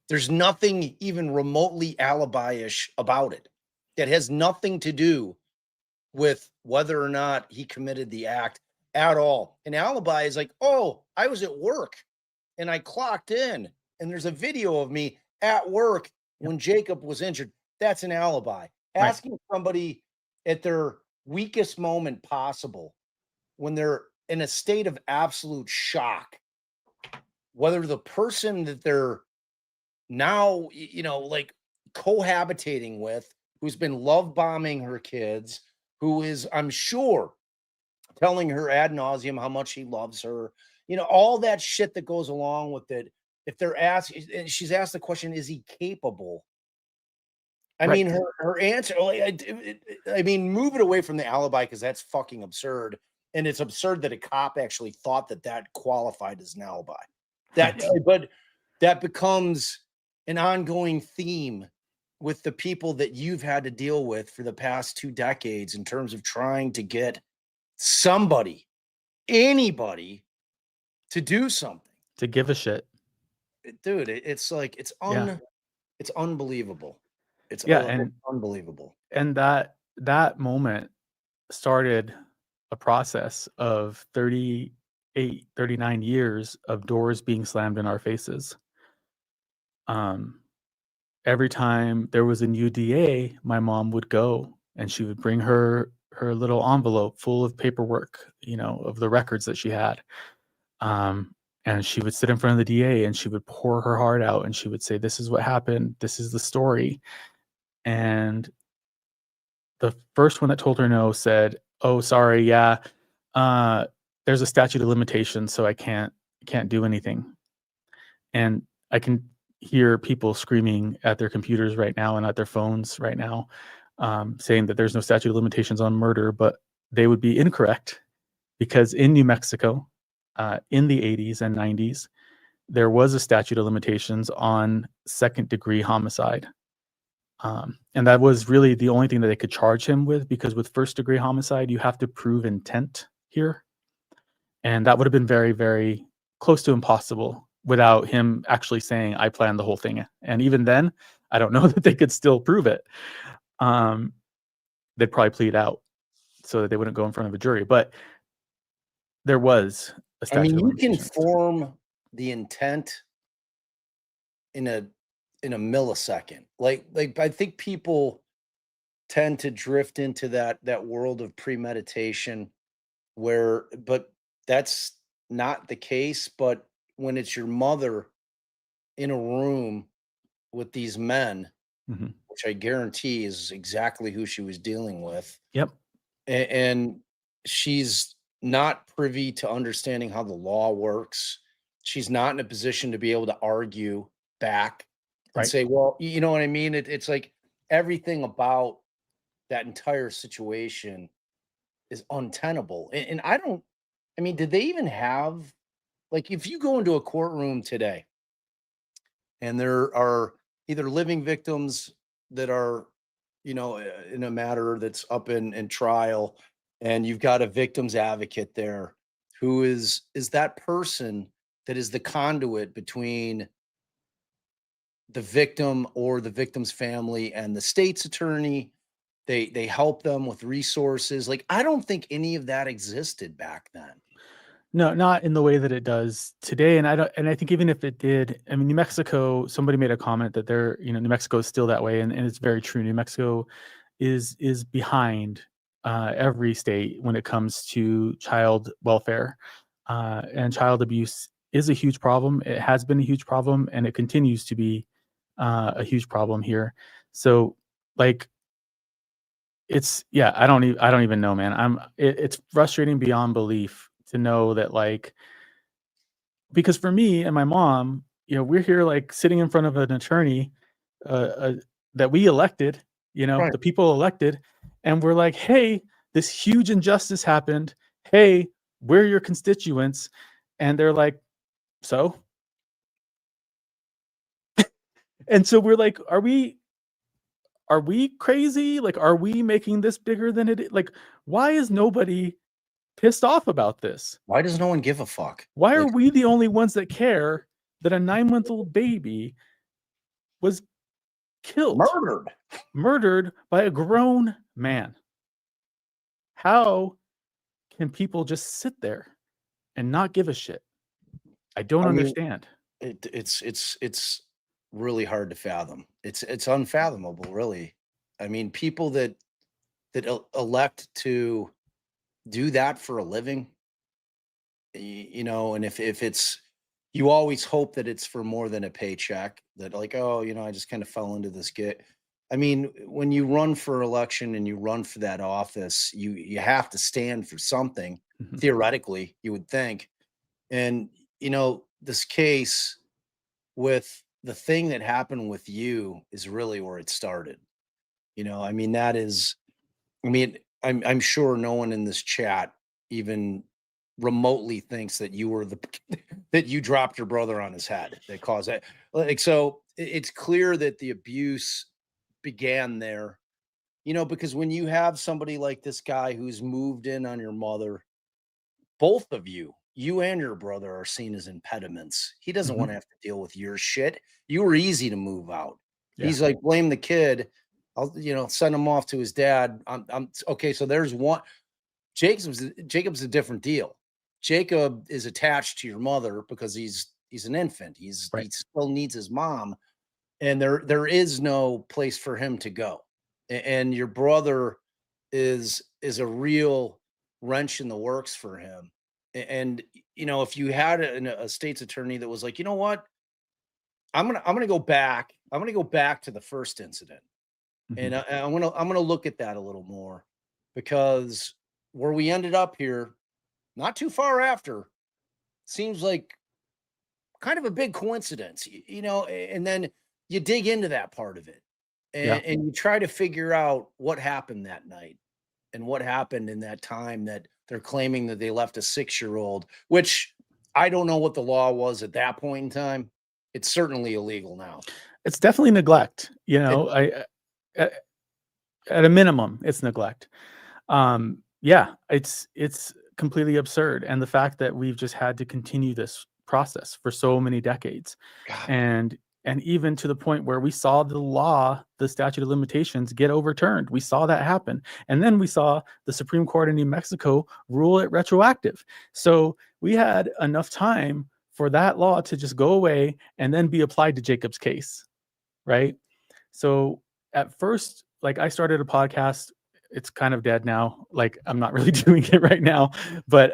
There's nothing even remotely alibi-ish about it. That has nothing to do with whether or not he committed the act at all. An alibi is like, oh, I was at work and I clocked in, and there's a video of me at work Yep. when Jacob was injured. That's an alibi. Right. Asking somebody at their weakest moment possible when they're in a state of absolute shock, whether the person that they're now, like cohabitating with, who's been love bombing her kids, who is, I'm sure, telling her ad nauseum how much he loves her, all that shit that goes along with it. If they're asked, and she's asked the question, is he capable? I mean, Right. her answer, like, I mean, move it away from the alibi because that's fucking absurd. And it's absurd that a cop actually thought that that qualified as an alibi. That, Right. but that becomes an ongoing theme with the people that you've had to deal with for the past 2 decades in terms of trying to get somebody, anybody, to do something. To give a shit. Dude, it's like Yeah. it's unbelievable. Yeah, It's unbelievable. and that moment started a process of 38, 39 years of doors being slammed in our faces. Um, every time there was a new DA, my mom would go and she would bring her little envelope full of paperwork, of the records that she had. And she would sit in front of the DA and she would pour her heart out and she would say, "This is what happened. This is the story." And the first one that told her no said, "Oh, sorry, yeah, there's a statute of limitations, so I can't do anything." And I can hear people screaming at their computers right now and at their phones right now, saying that there's no statute of limitations on murder, but they would be incorrect because in New Mexico, in the 80s and 90s, there was a statute of limitations on second-degree homicide. And that was really the only thing that they could charge him with, because with first-degree homicide, you have to prove intent here. And that would have been very, very close to impossible without him actually saying, "I planned the whole thing." And even then, I don't know that they could still prove it. They'd probably plead out so that they wouldn't go in front of a jury. But there was a I statute mean, of you can limitations. form the intent in a millisecond. Like I think people tend to drift into that world of premeditation but that's not the case. But when it's your mother in a room with these men, Mhm. which I guarantee is exactly who she was dealing with, Yep. and she's not privy to understanding how the law works. She's not in a position to be able to argue back and Right. say, well, you know what I mean? It's like everything about that entire situation is untenable. And I mean, did they even have, like, if you go into a courtroom today and there are either living victims that are, in a matter that's up in trial, and you've got a victim's advocate there who is that person that is the conduit between the victim or the victim's family and the state's attorney. They help them with resources. Like, I don't think any of that existed back then. No, not in the way that it does today, and I think even if it did, I mean, New Mexico, somebody made a comment that New Mexico is still that way, and it's very true. New Mexico is behind every state when it comes to child welfare, and child abuse is a huge problem. It has been a huge problem, and it continues to be a huge problem here. So, like, I don't even know, man. It's frustrating beyond belief to know that, like, because for me and my mom, we're here, like, sitting in front of an attorney, uh, uh, that we elected, Right. the people elected, and we're like, "Hey, this huge injustice happened. Hey, we're your constituents," and they're like, "So?" And so we're like, "Are we crazy? Like, are we making this bigger than it? Like, why is nobody pissed off about this? Why does no one give a fuck? Why are Like, we the only ones that care that a 9-month-old baby was killed, murdered. murdered by a grown man? How can people just sit there and not give a shit? I don't I mean, understand." it's really hard to fathom. It's unfathomable, really. I mean, people that elect to do that for a living, and if it's, you always hope that it's for more than a paycheck, that, like, oh, I just kind of fell into this get. I mean, when you run for election and you run for that office, you have to stand for something. Mhm. Theoretically, you would think. And this case with the thing that happened with you is really where it started. I mean, that is, I mean, I'm sure no one in this chat even remotely thinks that you were the that you dropped your brother on his head that caused that. Like, so it's clear that the abuse began there. Because when you have somebody like this guy who's moved in on your mother, both of you and your brother are seen as impediments. He doesn't want to Mhm. have to deal with your shit. You were easy to move out. Yeah. He's like, blame the kid. I'll, send him off to his dad. I'm okay. So there's one. Jacob's a different deal. Jacob is attached to your mother because he's an infant. Right. He still needs his mom, and there is no place for him to go. And your brother, is a real wrench in the works for him. And if you had a state's attorney that was like, you know what, I'm gonna go back. I'm gonna go back to the first incident, and Mhm. I'm gonna look at that a little more, because where we ended up here, not too far after, seems like kind of a big coincidence, and then you dig into that part of it, Yeah. and you try to figure out what happened that night and what happened in that time that they're claiming that they left a 6-year-old, which I don't know what the law was at that point in time. It's certainly illegal now. It's definitely neglect. It At, at a minimum, it's neglect. Yeah, it's completely absurd, and the fact that we've just had to continue this process for so many decades, God, and even to the point where we saw the statute of limitations get overturned. We saw that happen, and then we saw the Supreme Court in New Mexico rule it retroactive. So we had enough time for that law to just go away and then be applied to Jacob's case, right? So at first, like, I started a podcast. It's kind of dead now. Like, I'm not really doing it right now, but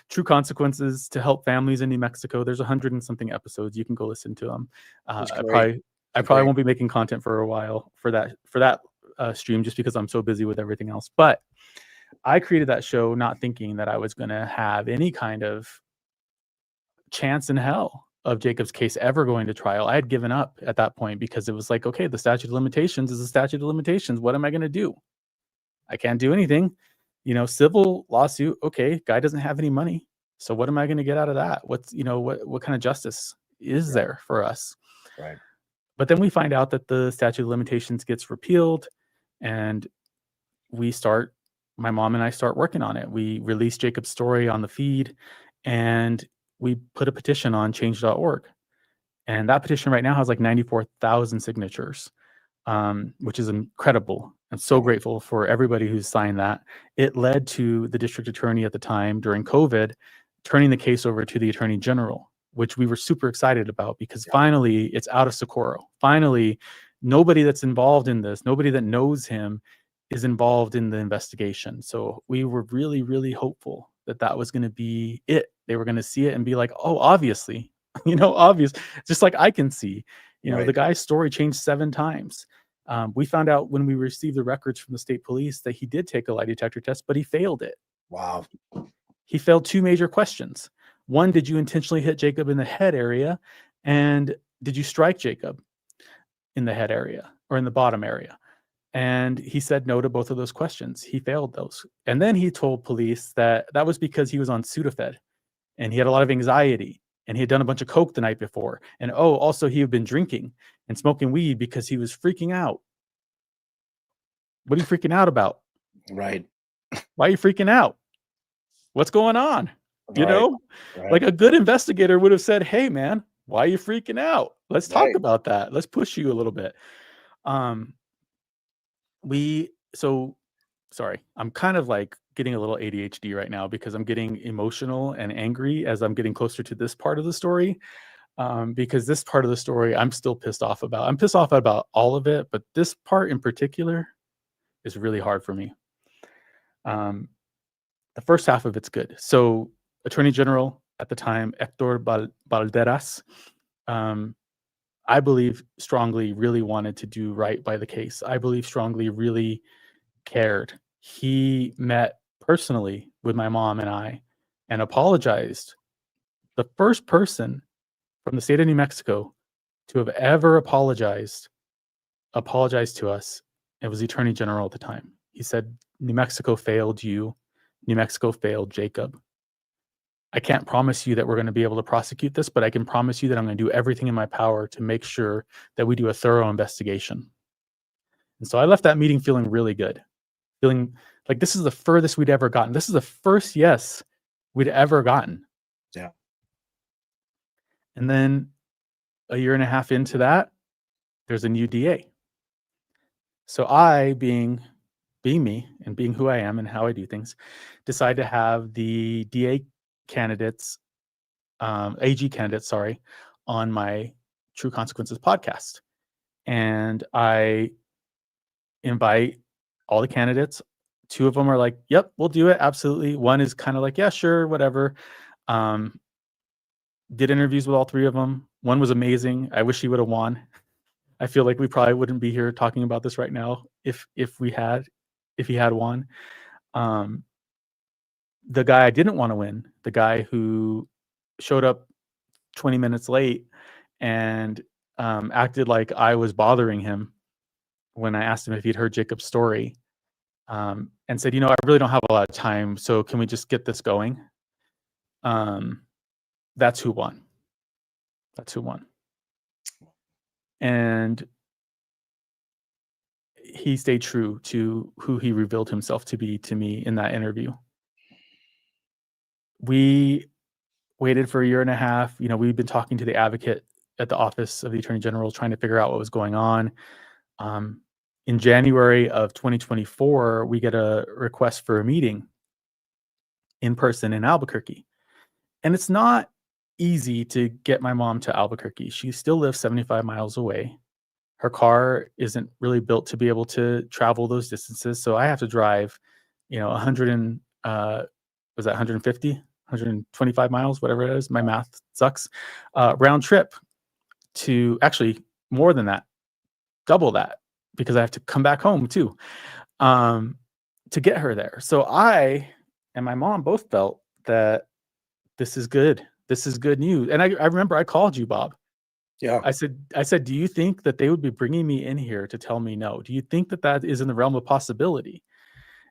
True Consequences to Help Families in New Mexico. There's 100 and something episodes. You can go listen to them. it's I great. probably I It's probably great. won't be making content for a while for that stream, just because I'm so busy with everything else. But I created that show not thinking that I was going to have any kind of chance in hell of Jacob's case ever going to trial. I had given up at that point, because it was like, okay, the statute of limitations is the statute of limitations. What am I going to do? I can't do anything. Civil lawsuit. Okay, guy doesn't have any money. So what am I going to get out of that? What kind of justice is Right, there for us? right. But then we find out that the statute of limitations gets repealed, and my mom and I start working on it. We release Jacob's story on the feed, and we put a petition on change.org. And that petition right now has like 94,000 signatures, which is incredible. I'm so Wow. grateful for everybody who's signed that. It led to the district attorney at the time during COVID turning the case over to the attorney general, which we were super excited about, because Yeah. finally it's out of Socorro. Finally, nobody that's involved in this, nobody that knows him, is involved in the investigation. So we were really, really hopeful that that was going to be it. They were going to see it and be like, oh, obviously, obvious, just like I can see, the Right. guy's story changed 7 times. We found out when we received the records from the state police that he did take a lie detector test, but he failed it. Wow. He failed 2 major questions. One, did you intentionally hit Jacob in the head area? And did you strike Jacob in the head area or in the bottom area? And he said no to both of those questions. He failed those. And then he told police that that was because he was on Sudafed and he had a lot of anxiety, and he had done a bunch of coke the night before. And also he had been drinking and smoking weed because he was freaking out. What are you freaking out about? Right. Why are you freaking out? What's going on? You Right. know, like Right. a good investigator would have said, "Hey man, why are you freaking out? Let's talk Right. about that. Let's push you a little bit." Um, we so sorry. I'm kind of like getting a little ADHD right now, because I'm getting emotional and angry as I'm getting closer to this part of the story. Because this part of the story I'm still pissed off about. I'm pissed off about all of it, but this part in particular is really hard for me. Um, the first half of it's good. So, Attorney General at the time, Hector Balderas, um, I believe strongly really wanted to do right by the case. I believe strongly really cared. He met personally with my mom and I and apologized. The first person from the state of New Mexico to have ever apologized to us, it was the attorney general at the time. He said, New Mexico failed you. New Mexico failed Jacob. I can't promise you that we're going to be able to prosecute this, but I can promise you that I'm going to do everything in my power to make sure that we do a thorough investigation. And so I left that meeting feeling really good, feeling like this is the furthest we'd ever gotten. This is the first yes we'd ever gotten. Yeah. And then a year and a half into that, there's a new DA. So I, being me and being who I am and how I do things, decide to have the DA candidates, AG candidates, sorry, on my True Consequences podcast. And I invite all the candidates 2 of them are like, yep, we'll do it. Absolutely. One is kind of like, yeah, sure, whatever. Did interviews with all 3 of them. One was amazing. I wish he would have won. I feel like we probably wouldn't be here talking about this right now if he had won. The guy I didn't want to win, the guy who showed up 20 minutes late and acted like I was bothering him when I asked him if he'd heard Jacob's story, and said, I really don't have a lot of time, so can we just get this going? That's who won. And he stayed true to who he revealed himself to be to me in that interview. We waited for a year and a half. We've been talking to the advocate at the office of the Attorney General, trying to figure out what was going on. In January of 2024, we get a request for a meeting in person in Albuquerque. And it's not easy to get my mom to Albuquerque. She still lives 75 miles away. Her car isn't really built to be able to travel those distances. So I have to drive, 150, 125 miles, whatever it is. My math sucks. Round trip to actually more than that, double that, because I have to come back home too, to get her there. So I and my mom both felt that this is good. This is good news. And I remember I called you, Bob. Yeah. I said, do you think that they would be bringing me in here to tell me no? Do you think that is in the realm of possibility?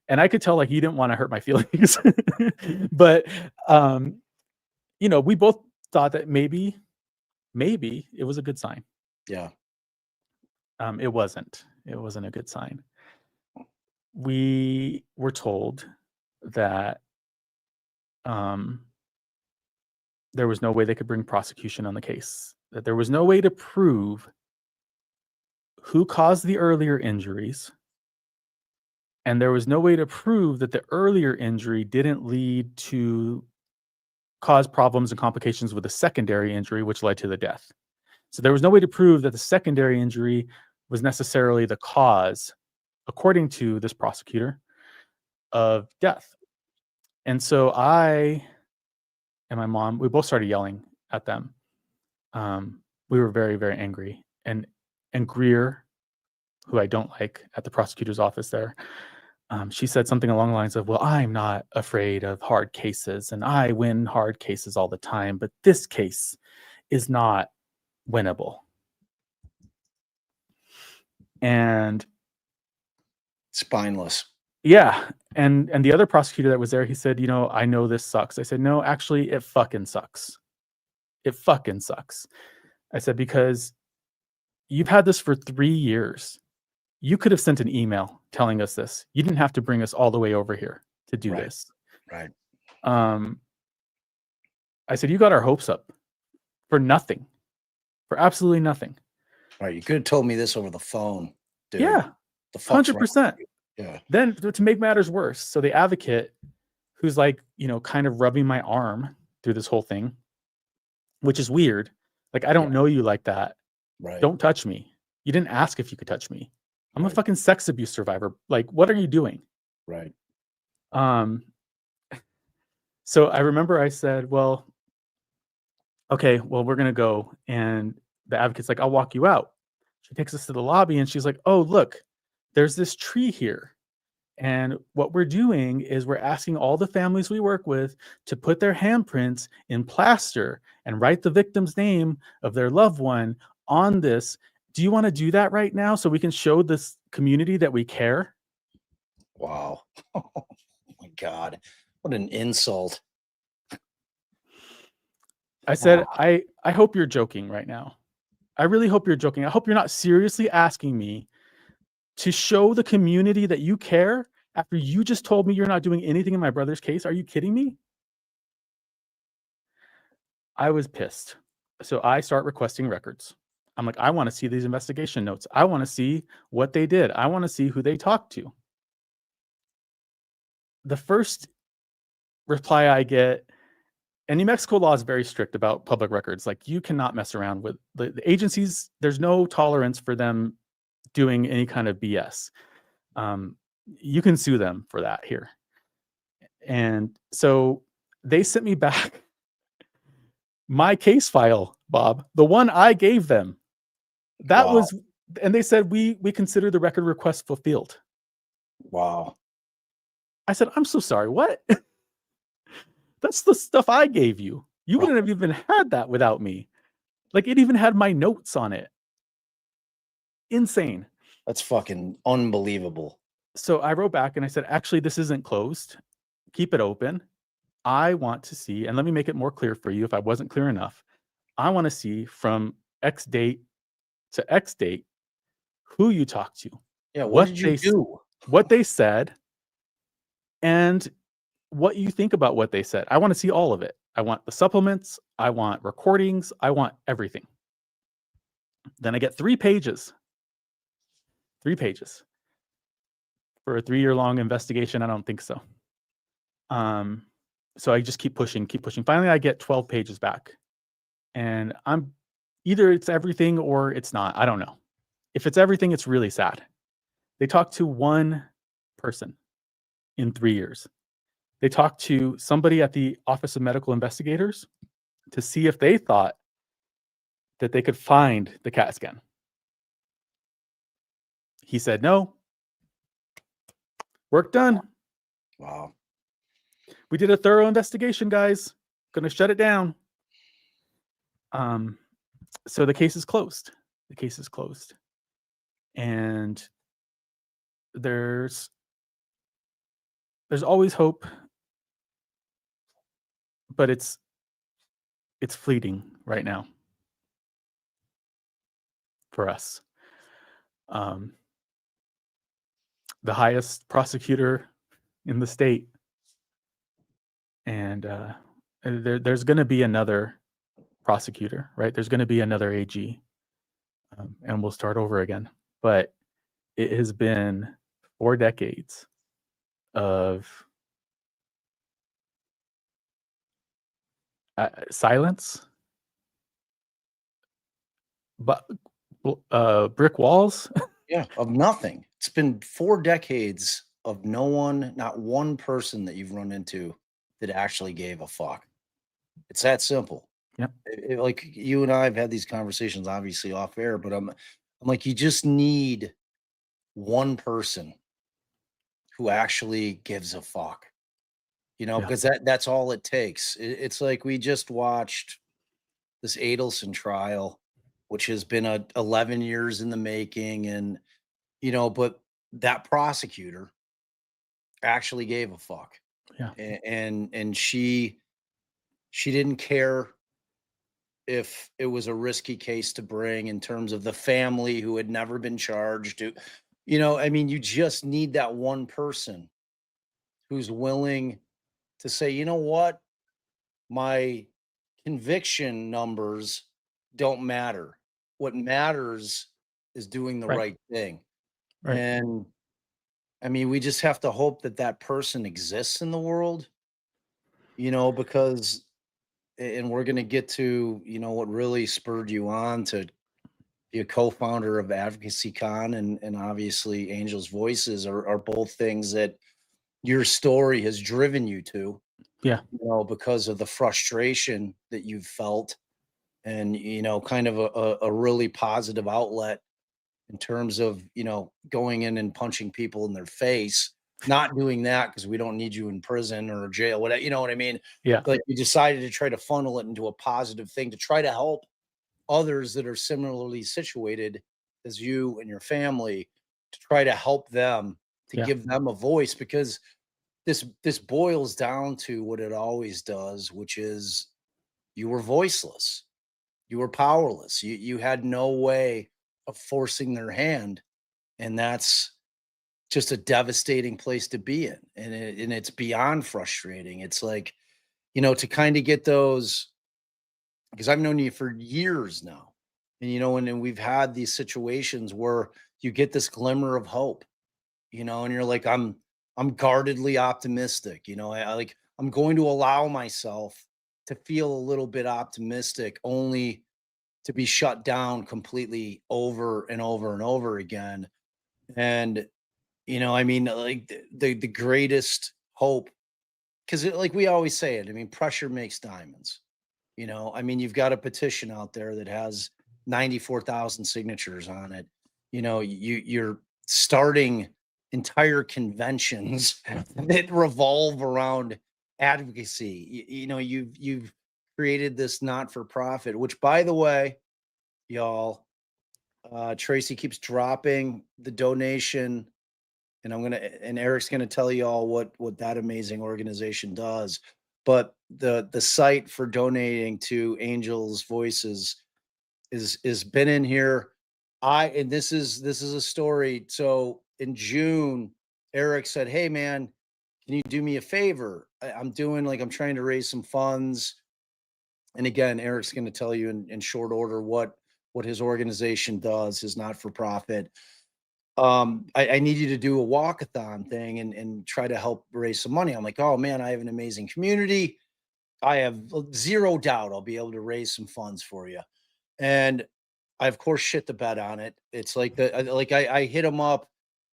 And I could tell like you didn't want to hurt my feelings, but we both thought that maybe it was a good sign. Yeah. It wasn't a good sign. We were told that there was no way they could bring prosecution on the case, that there was no way to prove who caused the earlier injuries, and there was no way to prove that the earlier injury didn't lead to cause problems and complications with a secondary injury, which led to the death. So there was no way to prove that the secondary injury was necessarily the cause, according to this prosecutor, of death. And so I and my mom, we both started yelling at them. We were very, very angry. And Greer, who I don't like, at the prosecutor's office there, she said something along the lines of, well, I'm not afraid of hard cases, and I win hard cases all the time, but this case is not winnable. And spineless. Yeah. And the other prosecutor that was there, he said, I know this sucks. I said, no, actually, it fucking sucks. It fucking sucks. I said, because you've had this for 3 years. You could have sent an email telling us this. You didn't have to bring us all the way over here to do this. Right. I said, you got our hopes up for nothing, for absolutely nothing. Right. You could have told me this over the phone, dude. Yeah. The fuck's 100%. Yeah. Then to make matters worse, so the advocate, who's like, kind of rubbing my arm through this whole thing, which is weird. Like, I don't know you like that. Right. Don't touch me. You didn't ask if you could touch me. I'm a fucking sex abuse survivor. Like, what are you doing? Right. So I remember I said, well, okay, well, we're going to go. And the advocate's like, I'll walk you out. She takes us to the lobby and she's like, oh, look, there's this tree here. And what we're doing is we're asking all the families we work with to put their handprints in plaster and write the victim's name of their loved one on this. Do you want to do that right now so we can show this community that we care? Wow. Oh my God. What an insult. I said, I hope you're joking right now. I really hope you're joking. I hope you're not seriously asking me to show the community that you care after you just told me you're not doing anything in my brother's case. Are you kidding me? I was pissed. So I start requesting records. I'm like, I want to see these investigation notes. I want to see what they did. I want to see who they talked to. The first reply I get, and New Mexico law is very strict about public records. Like, you cannot mess around with the agencies. There's no tolerance for them doing any kind of BS. You can sue them for that here. And so they sent me back my case file, Bob, the one I gave them. That Wow. was, and they said, we consider the record request fulfilled. Wow. I said, I'm so sorry. What? That's the stuff I gave you. You wouldn't have even had that without me. Like, it even had my notes on it. Insane. That's fucking unbelievable. So I wrote back and I said, actually, this isn't closed. Keep it open. I want to see, and let me make it more clear for you if I wasn't clear enough. I want to see from X date to X date who you talked to. Yeah, what did you do? What they said, and what you think about what they said. I want to see all of it. I want the supplements. I want recordings. I want everything. Then I get 3 pages. 3 pages. For a 3-year-long investigation, I don't think so. So I just keep pushing. Finally, I get 12 pages back. And I'm either it's everything or it's not. I don't know. If it's everything, it's really sad. They talked to one person in 3 years. They talked to somebody at the Office of Medical Investigators to see if they thought that they could find the CAT scan. He said no. Work done. Wow. We did a thorough investigation, guys. Gonna shut it down. So the case is closed. And there's always hope, but it's fleeting right now for us. The highest prosecutor in the state, and there's going to be another prosecutor, right? There's going to be another AG, and we'll start over again. But it has been 4 decades of silence, but brick walls. Yeah, of nothing. It's been 4 decades of no one, not one person that you've run into that actually gave a fuck. It's that simple. Yep. Like you and I have had these conversations, obviously off air, but I'm like, you just need one person who actually gives a fuck, Yeah. because that's all it takes. It's like we just watched this Adelson trial, which has been 11 years in the making, and but that prosecutor actually gave a fuck. Yeah. And she didn't care if it was a risky case to bring in terms of the family who had never been charged. I mean, you just need that one person who's willing to say, you know what, my conviction numbers don't matter. What matters is doing the right thing. Right. And I mean, we just have to hope that that person exists in the world, because, and we're going to get to, what really spurred you on to be a co-founder of Advocacy Con and obviously Angels Voices are both things that your story has driven you to, Yeah. because of the frustration that you've felt and, kind of a really positive outlet in terms of, going in and punching people in their face, not doing that because we don't need you in prison or jail, whatever, you know what I mean? Yeah. Like you decided to try to funnel it into a positive thing to try to help others that are similarly situated as you and your family, to try to help them, to Yeah. give them a voice, because this boils down to what it always does, which is you were voiceless. You were powerless. You had no way of forcing their hand, and that's just a devastating place to be in. And it's beyond frustrating. It's like, to kind of get those, because I've known you for years now. And and we've had these situations where you get this glimmer of hope, and you're like, I'm guardedly optimistic, I'm going to allow myself to feel a little bit optimistic, only to be shut down completely over and over and over again. And You know, I mean, like the greatest hope, because like we always say it. I mean, pressure makes diamonds. You know, I mean, you've got a petition out there that has 94,000 signatures on it. You know, you're starting entire conventions that revolve around advocacy. You know, you've created this not for profit, which, by the way, y'all, Tracy keeps dropping the donation, and and Eric's gonna tell you all what that amazing organization does. But the site for donating to Angels Voices is been in here. And this is a story. So in June, Eric said, "Hey man, can you do me a favor? I'm trying to raise some funds." And again, Eric's going to tell you in short order what his organization does, his not for profit. I need you to do a walkathon thing and try to help raise some money. I'm like, oh man, I have an amazing community. I have zero doubt I'll be able to raise some funds for you. And I of course shit the bed on it. It's like I hit him up,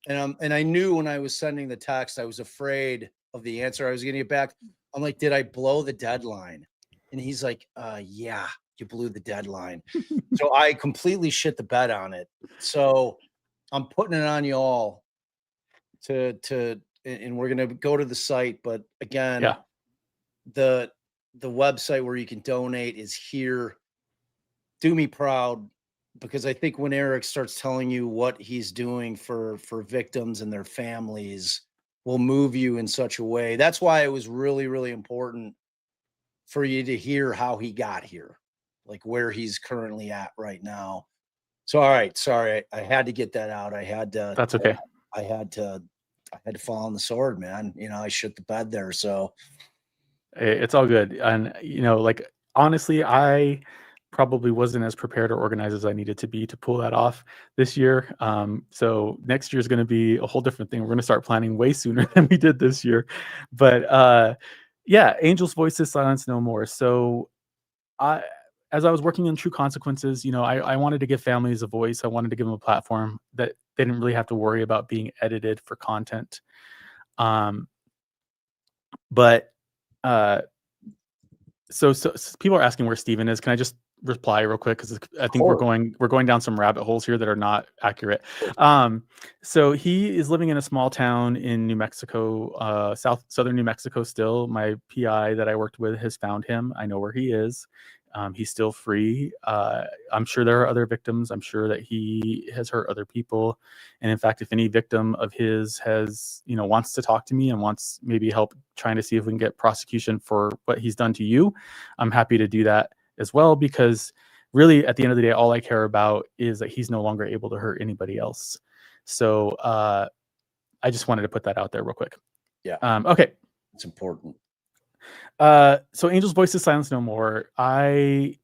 and I knew when I was sending the text, I was afraid of the answer I was going to get back. I'm like, did I blow the deadline? And he's like, yeah, you blew the deadline. So I completely shit the bed on it. So I'm putting it on you all and we're gonna go to the site. But again, Yeah. the website where you can donate is here. Do me proud, because I think when Eric starts telling you what he's doing for victims and their families will move you in such a way. That's why it was really, really important for you to hear how he got here, like where he's currently at right now. So, all right, sorry, I had to get that out. That's okay. I had to fall on the sword, man. You know, I shit the bed there. So It's all good. And, like, honestly, I probably wasn't as prepared or organized as I needed to be to pull that off this year. So next year is going to be a whole different thing. We're going to start planning way sooner than we did this year. But yeah, Angels Voices, Silence No More. So as I was working in True Consequences, I wanted to give families a voice. I wanted to give them a platform that they didn't really have to worry about being edited for content. But so people are asking where Steven is. Can I just reply real quick? Because I think we're going down some rabbit holes here that are not accurate. So he is living in a small town in New Mexico, southern New Mexico still. My PI that I worked with has found him. I know where he is. He's still free. I'm sure there are other victims. I'm sure that he has hurt other people. And in fact, if any victim of his has, wants to talk to me and wants maybe help trying to see if we can get prosecution for what he's done to you, I'm happy to do that as well, because really at the end of the day, all I care about is that he's no longer able to hurt anybody else. So I just wanted to put that out there real quick. Yeah. Okay. It's important. So Angels Voices, Silence No More. I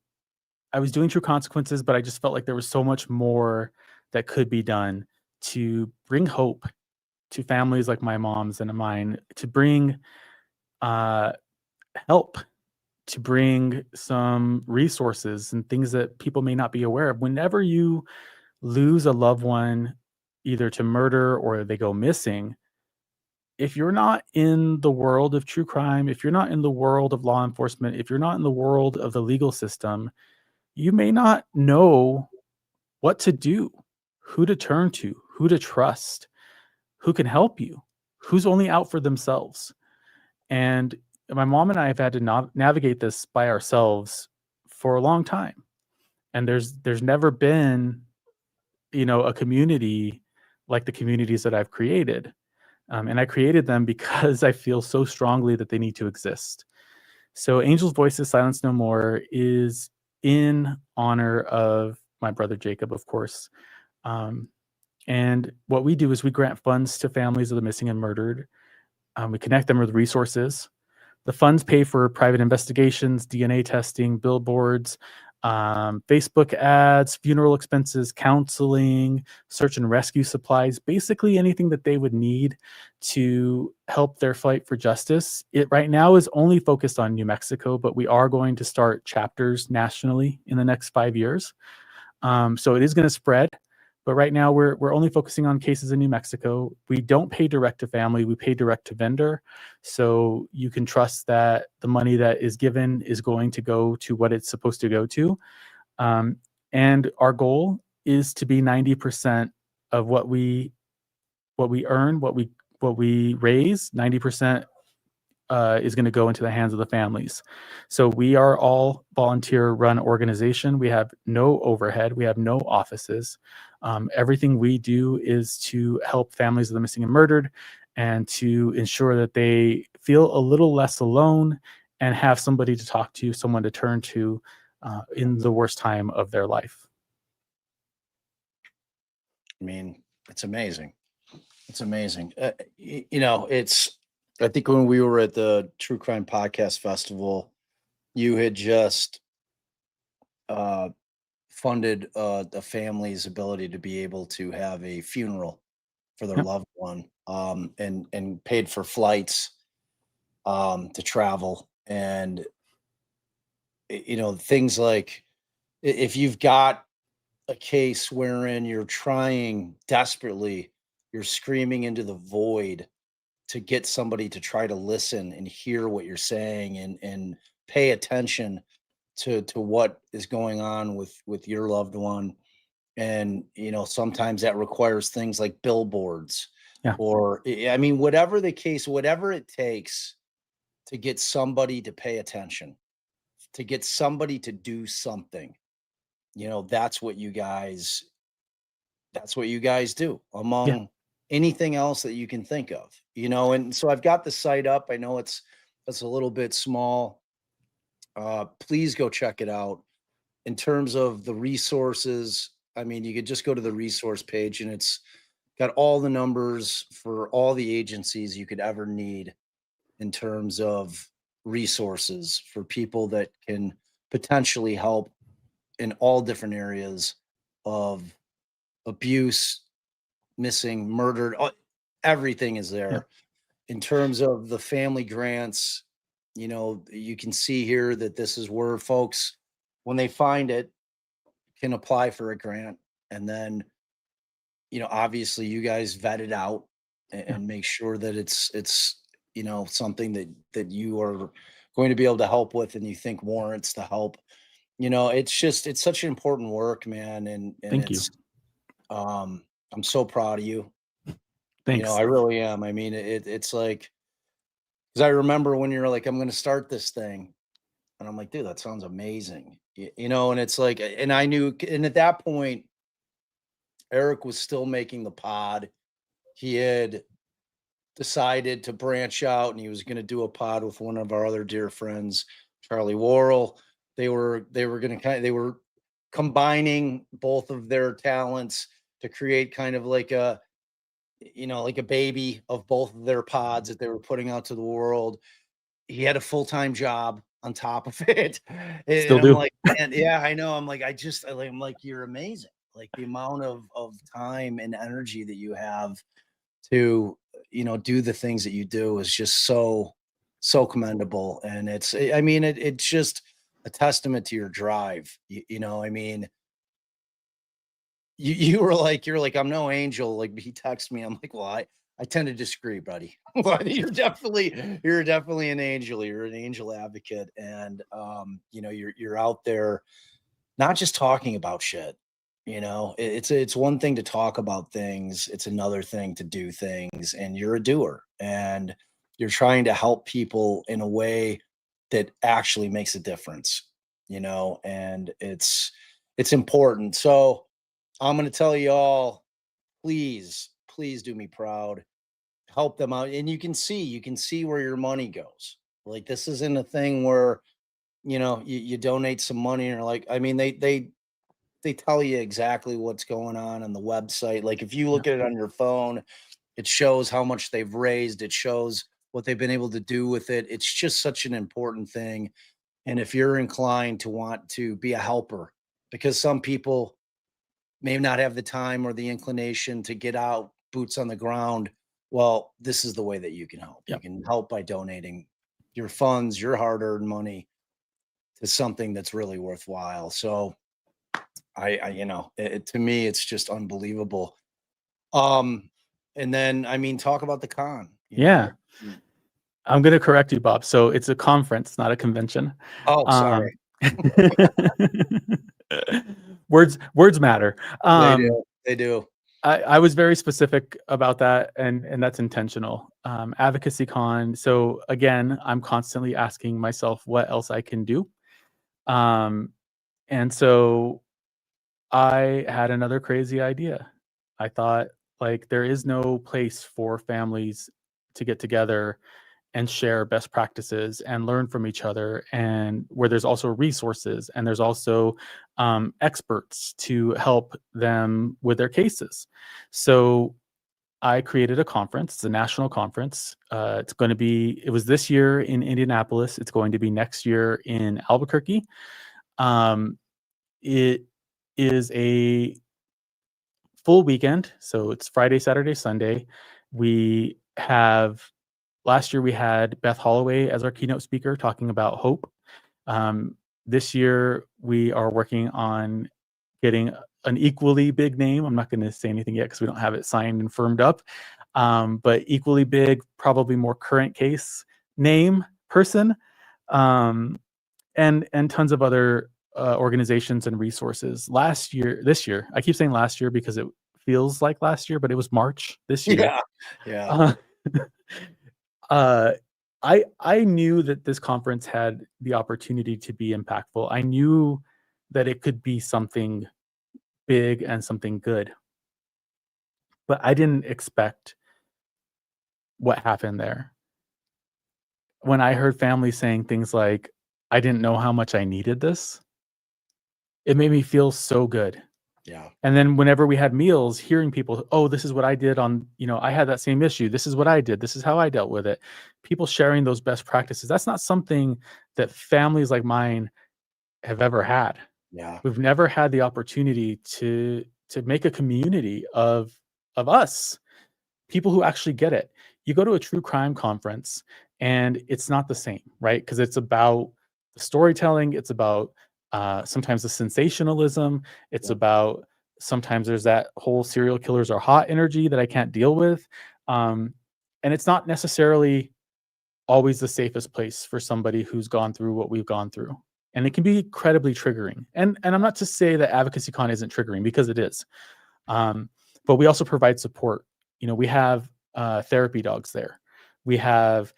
was doing True Consequences, but I just felt like there was so much more that could be done to bring hope to families like my mom's and mine, to bring help, to bring some resources and things that people may not be aware of. Whenever you lose a loved one, either to murder or they go missing, if you're not in the world of true crime, if you're not in the world of law enforcement, if you're not in the world of the legal system, you may not know what to do, who to turn to, who to trust, who can help you, who's only out for themselves. And my mom and I have had to navigate this by ourselves for a long time. And there's never been, a community like the communities that I've created. And I created them because I feel so strongly that they need to exist. So Angels Voices, Silence No More is in honor of my brother Jacob, of course. And what we do is we grant funds to families of the missing and murdered. We connect them with resources. The funds pay for private investigations, DNA testing, billboards, Facebook ads, funeral expenses, counseling, search and rescue supplies, basically anything that they would need to help their fight for justice. It right now is only focused on New Mexico, but we are going to start chapters nationally in the next 5 years. So it is going to spread, But right now we're only focusing on cases in New Mexico. We don't pay direct to family, we pay direct to vendor. So you can trust that the money that is given is going to go to what it's supposed to go to. And our goal is to be 90% of what we earn, what we raise, 90% is going to go into the hands of the families. So we are all volunteer run organization. We have no overhead. We have no offices. Everything we do is to help families of the missing and murdered, and to ensure that they feel a little less alone and have somebody to talk to, someone to turn to in the worst time of their life. I mean, it's amazing. It's amazing. You know, I think when we were at the True Crime Podcast Festival, you had just uh, funded the family's ability to be able to have a funeral for their Yep. loved one, and paid for flights to travel. And you know, things like, if you've got a case wherein you're trying desperately, you're screaming into the void to get somebody to try to listen and hear what you're saying, and pay attention to what is going on with your loved one. And you know, sometimes that requires things like billboards, Yeah. or I mean, whatever the case, whatever it takes to get somebody to pay attention, to get somebody to do something. You know, that's what you guys do, Yeah. among anything else that you can think of. You know, and so I've got the site up. I know it's a little bit small. Please go check it out. In terms of the resources, I mean, you could just go to the resource page, and it's got all the numbers for all the agencies you could ever need in terms of resources for people that can potentially help in all different areas of abuse, missing, murdered. Everything is Yeah. there. In terms of the family grants, you know, you can see here that this is where folks, when they find it, can apply for a grant. And then, you know, obviously you guys vet it out, Yeah. and make sure that it's you know, something that you are going to be able to help with, and you think warrants the help. You know, it's such an important work, man. And Thank you. it's um I'm so proud of you. You know, Thanks. I really am. I mean, it's like, because I remember when you're like, I'm going to start this thing, and I'm like, dude, that sounds amazing. You know, and it's like, and I knew, and at that point, Eric was still making the pod. He had decided to branch out, and he was going to do a pod with one of our other dear friends, Charlie Worrell. They were going to they were combining both of their talents to create kind of like a, you know, like a baby of both of their pods that they were putting out to the world. He had a full-time job on top of it. Still And I'm do. like, man, yeah, I know. I'm like, I'm like, you're amazing. Like, the amount of time and energy that you have to, you know, do the things that you do is just so commendable. And I mean, it's just a testament to your drive. You know, I mean, you were like, you're like, I'm no angel. Like, he texted me. I'm like, well, I tend to disagree, buddy. But you're definitely an angel. You're an angel advocate. And you know, you're out there not just talking about shit. You know, it's one thing to talk about things, it's another thing to do things, and you're a doer, and you're trying to help people in a way that actually makes a difference, you know, and it's important. So I'm going to tell you all, please do me proud, help them out. And you can see where your money goes. Like, this isn't a thing where, you know, you donate some money, or like, I mean, they tell you exactly what's going on the website. Like, if you Yeah. look at it on your phone, it shows how much they've raised. It shows what they've been able to do with it. It's just such an important thing. And if you're inclined to want to be a helper, because some people may not have the time or the inclination to get out, boots on the ground, well, this is the way that you can help. Yeah. You can help by donating your funds, your hard-earned money, to something that's really worthwhile. So to me, it's just unbelievable. And then, I mean, talk about the con, Yeah. I'm going to correct you, Bob. So it's a conference, not a convention. Oh, sorry. Words matter. They do. I was very specific about that, and that's intentional. Advocacy Con. So again, I'm constantly asking myself what else I can do. And so I had another crazy idea. I thought, like, there is no place for families to get together and share best practices and learn from each other, and where there's also resources and there's also experts to help them with their cases. So I created a conference. It's a national conference. It was this year in Indianapolis. It's going to be next year in Albuquerque. It is a full weekend. So it's Friday, Saturday, Sunday. We have Last year we had Beth Holloway as our keynote speaker talking about hope. This year we are working on getting an equally big name. I'm not going to say anything yet because we don't have it signed and firmed up. But equally big, probably more current case name person, and tons of other organizations and resources. This year, I keep saying last year because it feels like last year, but it was March this year. Yeah. I knew that this conference had the opportunity to be impactful. I knew that it could be something big and something good, but I didn't expect what happened there. When I heard families saying things like, "I didn't know how much I needed this," it made me feel so good. Yeah. And then whenever we had meals, hearing people, "Oh, this is what I did I had that same issue. This is what I did. This is how I dealt with it." People sharing those best practices. That's not something that families like mine have ever had. Yeah. We've never had the opportunity to make a community of us, people who actually get it. You go to a true crime conference and it's not the same, right? Because it's about the storytelling, it's about sometimes the sensationalism, it's about sometimes there's that whole serial killers are hot energy that I can't deal with. And it's not necessarily always the safest place for somebody who's gone through what we've gone through. And it can be incredibly triggering. And I'm not to say that Advocacy Con isn't triggering, because it is. But we also provide support. We have therapy dogs there. We have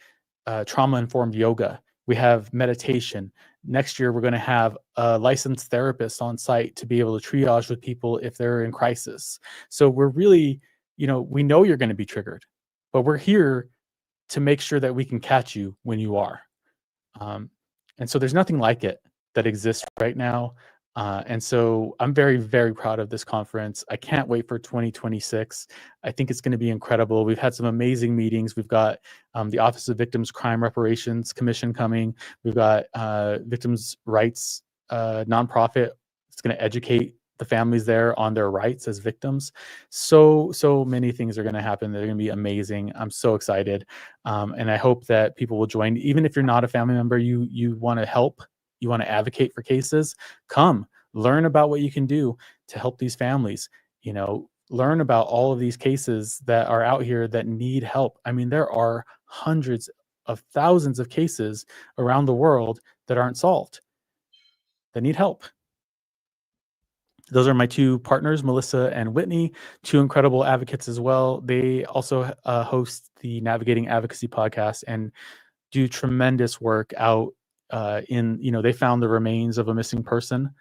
trauma-informed yoga. We have meditation. Next year, we're going to have a licensed therapist on site to be able to triage with people if they're in crisis. So we're really, we know you're going to be triggered, but we're here to make sure that we can catch you when you are. And so there's nothing like it that exists right now. And so I'm very, very proud of this conference. I can't wait for 2026. I think it's going to be incredible. We've had some amazing meetings. We've got the Office of Victims Crime Reparations Commission coming. We've got Victims' Rights nonprofit. It's going to educate the families there on their rights as victims. So many things are going to happen. They're going to be amazing. I'm so excited. And I hope that people will join. Even if you're not a family member, you want to help, you want to advocate for cases, come learn about what you can do to help these families. Learn about all of these cases that are out here that need help. I mean, there are hundreds of thousands of cases around the world that aren't solved, that need help. Those are my two partners, Melissa and Whitney, two incredible advocates as well. They also host the Navigating Advocacy podcast and do tremendous work out they found the remains of a missing person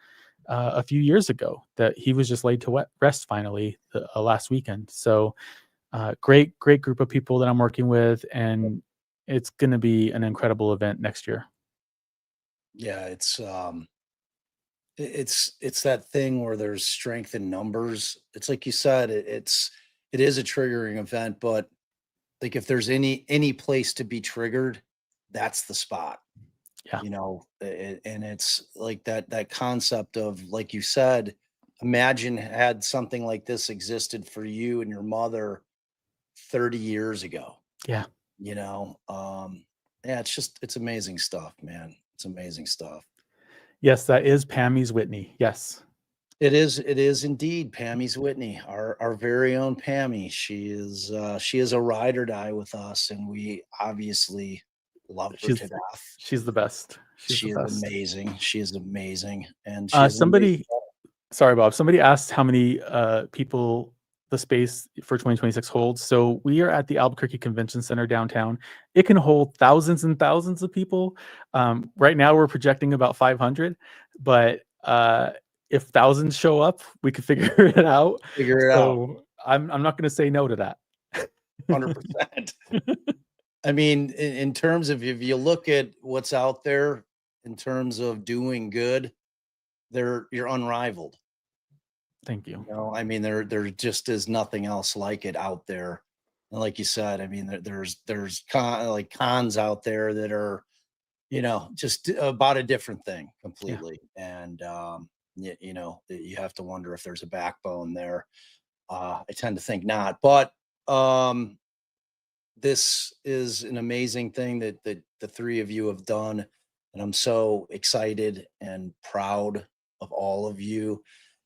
a few years ago that he was just laid to rest finally last weekend. So great group of people that I'm working with, and it's going to be an incredible event next year. Yeah, it's that thing where there's strength in numbers. It's like you said, it is a triggering event, but like if there's any place to be triggered, that's the spot. Yeah. And it's like that concept of, like you said, imagine had something like this existed for you and your mother 30 years ago. Yeah. Yeah, it's amazing stuff, man. It's amazing stuff. Yes, that is Pammy's Whitney. Yes. It is indeed Pammy's Whitney, our very own Pammy. She is a ride or die with us, and we obviously love her to She's death. she's the best. She's the She is best. amazing. She is amazing, and she is an amazing. Somebody Sorry, Bob. Somebody asked how many people the space for 2026 holds. So we are at the Albuquerque Convention Center downtown. It can hold thousands and thousands of people. Right now, we're projecting about 500, but if thousands show up, we can figure it out. Figure it out, So I'm not going to say no to that. 100%. I mean, in terms of if you look at what's out there in terms of doing good, you're unrivaled. Thank you. You know, I mean, there just is nothing else like it out there. And like you said, I mean, there's like cons out there that are, just about a different thing Yeah. completely. And you have to wonder if there's a backbone there. I tend to think not, but this is an amazing thing that the three of you have done, and I'm so excited and proud of all of you.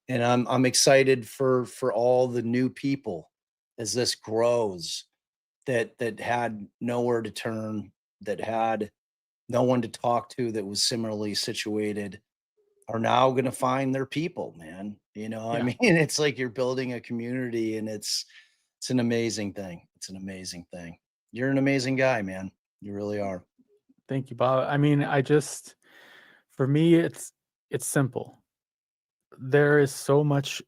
And I'm excited for all the new people as this grows that had nowhere to turn, that had no one to talk to that was similarly situated are now going to find their people, man. I Yeah. mean, it's like you're building a community, and it's an amazing thing. It's an amazing thing. You're an amazing guy, man. You really are. Thank you, Bob. I mean, for me, it's simple. There is so much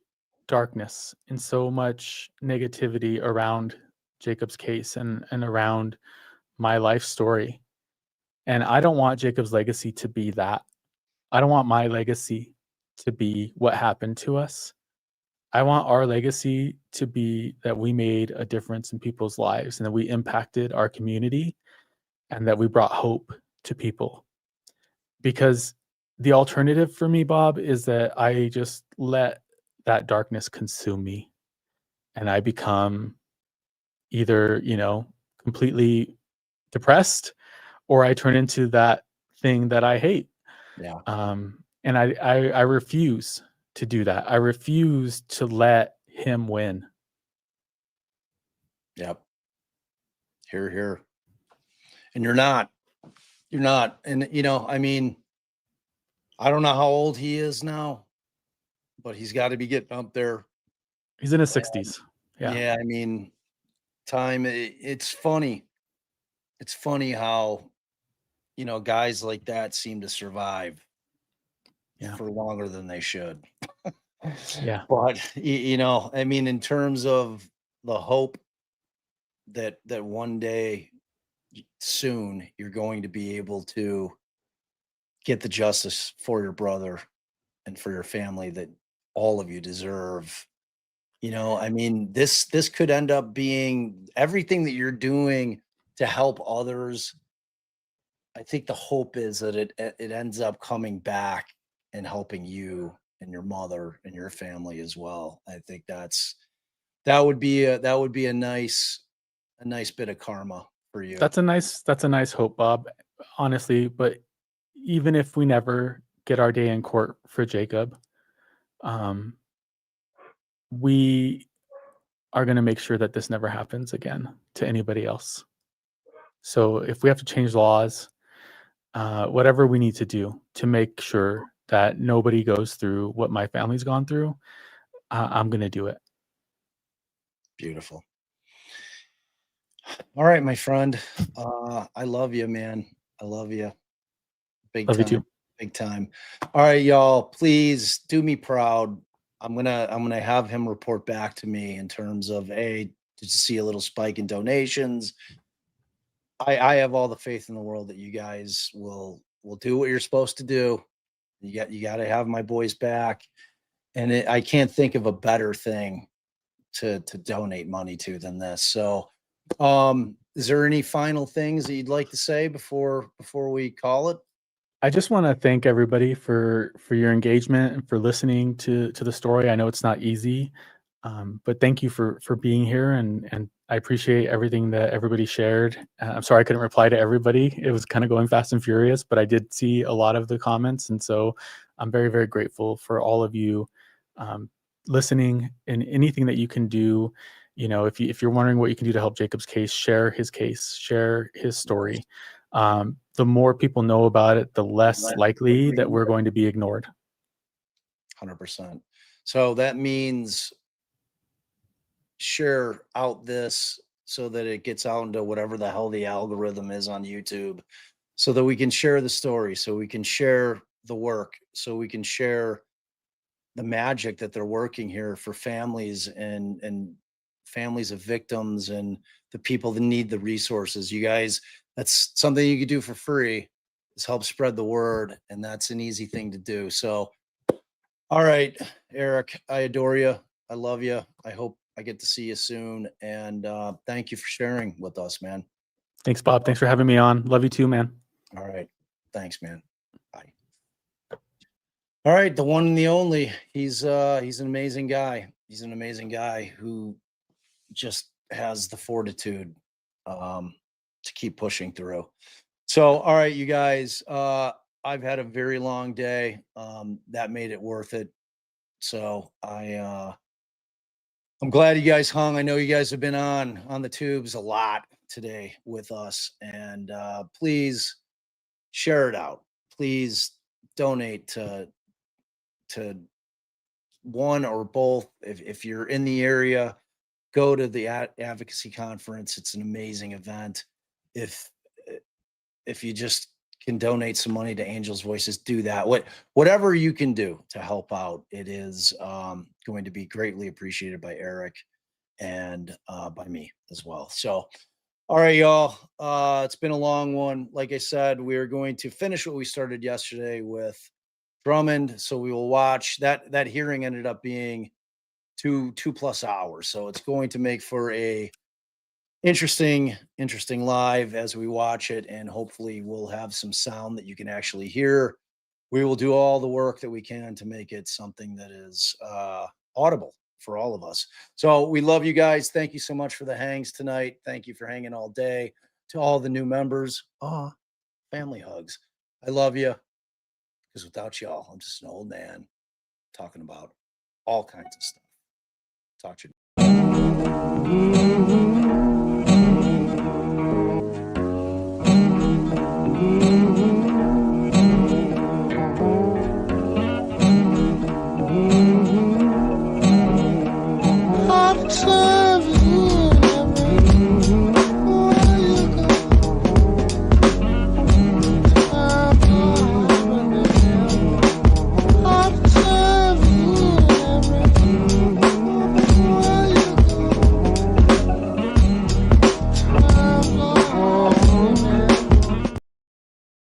darkness and so much negativity around Jacob's case and around my life story. And I don't want Jacob's legacy to be that. I don't want my legacy to be what happened to us. I want our legacy to be that we made a difference in people's lives and that we impacted our community and that we brought hope to people. Because the alternative for me, Bob, is that I just let that darkness consume me and I become either, completely depressed or I turn into that thing that I hate. Yeah. And I refuse to do that. I refuse to let him win. Yep. Here. And you're not. You're not. And I mean, I don't know how old he is now, but he's got to be getting up there. He's in his 60s. Yeah. Yeah, I mean, it's funny. It's funny how, guys like that seem to survive Yeah. for longer than they should. Yeah. But I mean, in terms of the hope that one day soon you're going to be able to get the justice for your brother and for your family that all of you deserve. I mean, this could end up being everything that you're doing to help others. I think the hope is that it ends up coming back and helping you and your mother and your family as well. I think that would be a nice bit of karma for you. That's a nice hope, Bob, honestly, but even if we never get our day in court for Jacob, um, we are going to make sure that this never happens again to anybody else. So if we have to change laws, whatever we need to do to make sure that nobody goes through what my family's gone through, I'm going to do it. Beautiful. All right, my friend. I love you, man. I love you. Big Love you time. too. Big time. All right, y'all. Please do me proud. I'm gonna have him report back to me in terms of, hey, did you see a little spike in donations? I have all the faith in the world that you guys will do what you're supposed to do. You got to have my boys back, and I can't think of a better thing to donate money to than this. So, is there any final things that you'd like to say before we call it? I just want to thank everybody for your engagement and for listening to the story. I know it's not easy, but thank you for being here, and I appreciate everything that everybody shared. I'm sorry I couldn't reply to everybody. It was kind of going fast and furious, but I did see a lot of the comments, and so I'm very, very grateful for all of you listening, and anything that you can do. If you're wondering what you can do to help Jacob's case, share his story. The more people know about it, the less likely that we're going to be ignored. 100%. So that means share out this so that it gets out into whatever the hell the algorithm is on YouTube, so that we can share the story, so we can share the work, so we can share the magic that they're working here for families and families of victims and the people that need the resources. You guys, that's something you could do for free, is help spread the word, and that's an easy thing to do. So, all right, Eric, I adore you. I love you. I hope I get to see you soon. And thank you for sharing with us, man. Thanks, Bob. Thanks for having me on. Love you too, man. All right. Thanks, man. Bye. All right, the one and the only. He's an amazing guy. He's an amazing guy who just has the fortitude to keep pushing through. So, all right, you guys, I've had a very long day. That made it worth it. So I'm glad you guys hung. I know you guys have been on the tubes a lot today with us, and please share it out. Please donate to one or both. If you're in the area, go to the advocacy conference. It's an amazing event. If you just can donate some money to Angels Voices, do that. Whatever you can do to help out, it is going to be greatly appreciated by Eric and by me as well. So, all right, y'all. It's been a long one. Like I said, we are going to finish what we started yesterday with Drummond. So we will watch that. That hearing ended up being 2+ hours. So it's going to make for a interesting live as we watch it, and hopefully we'll have some sound that you can actually hear. We will do all the work that we can to make it something that is audible for all of us. So we love you guys. Thank you so much for the hangs tonight. Thank you for hanging all day. To all the new members, family hugs. I love you, because without y'all, I'm just an old man talking about all kinds of stuff. Talk to you.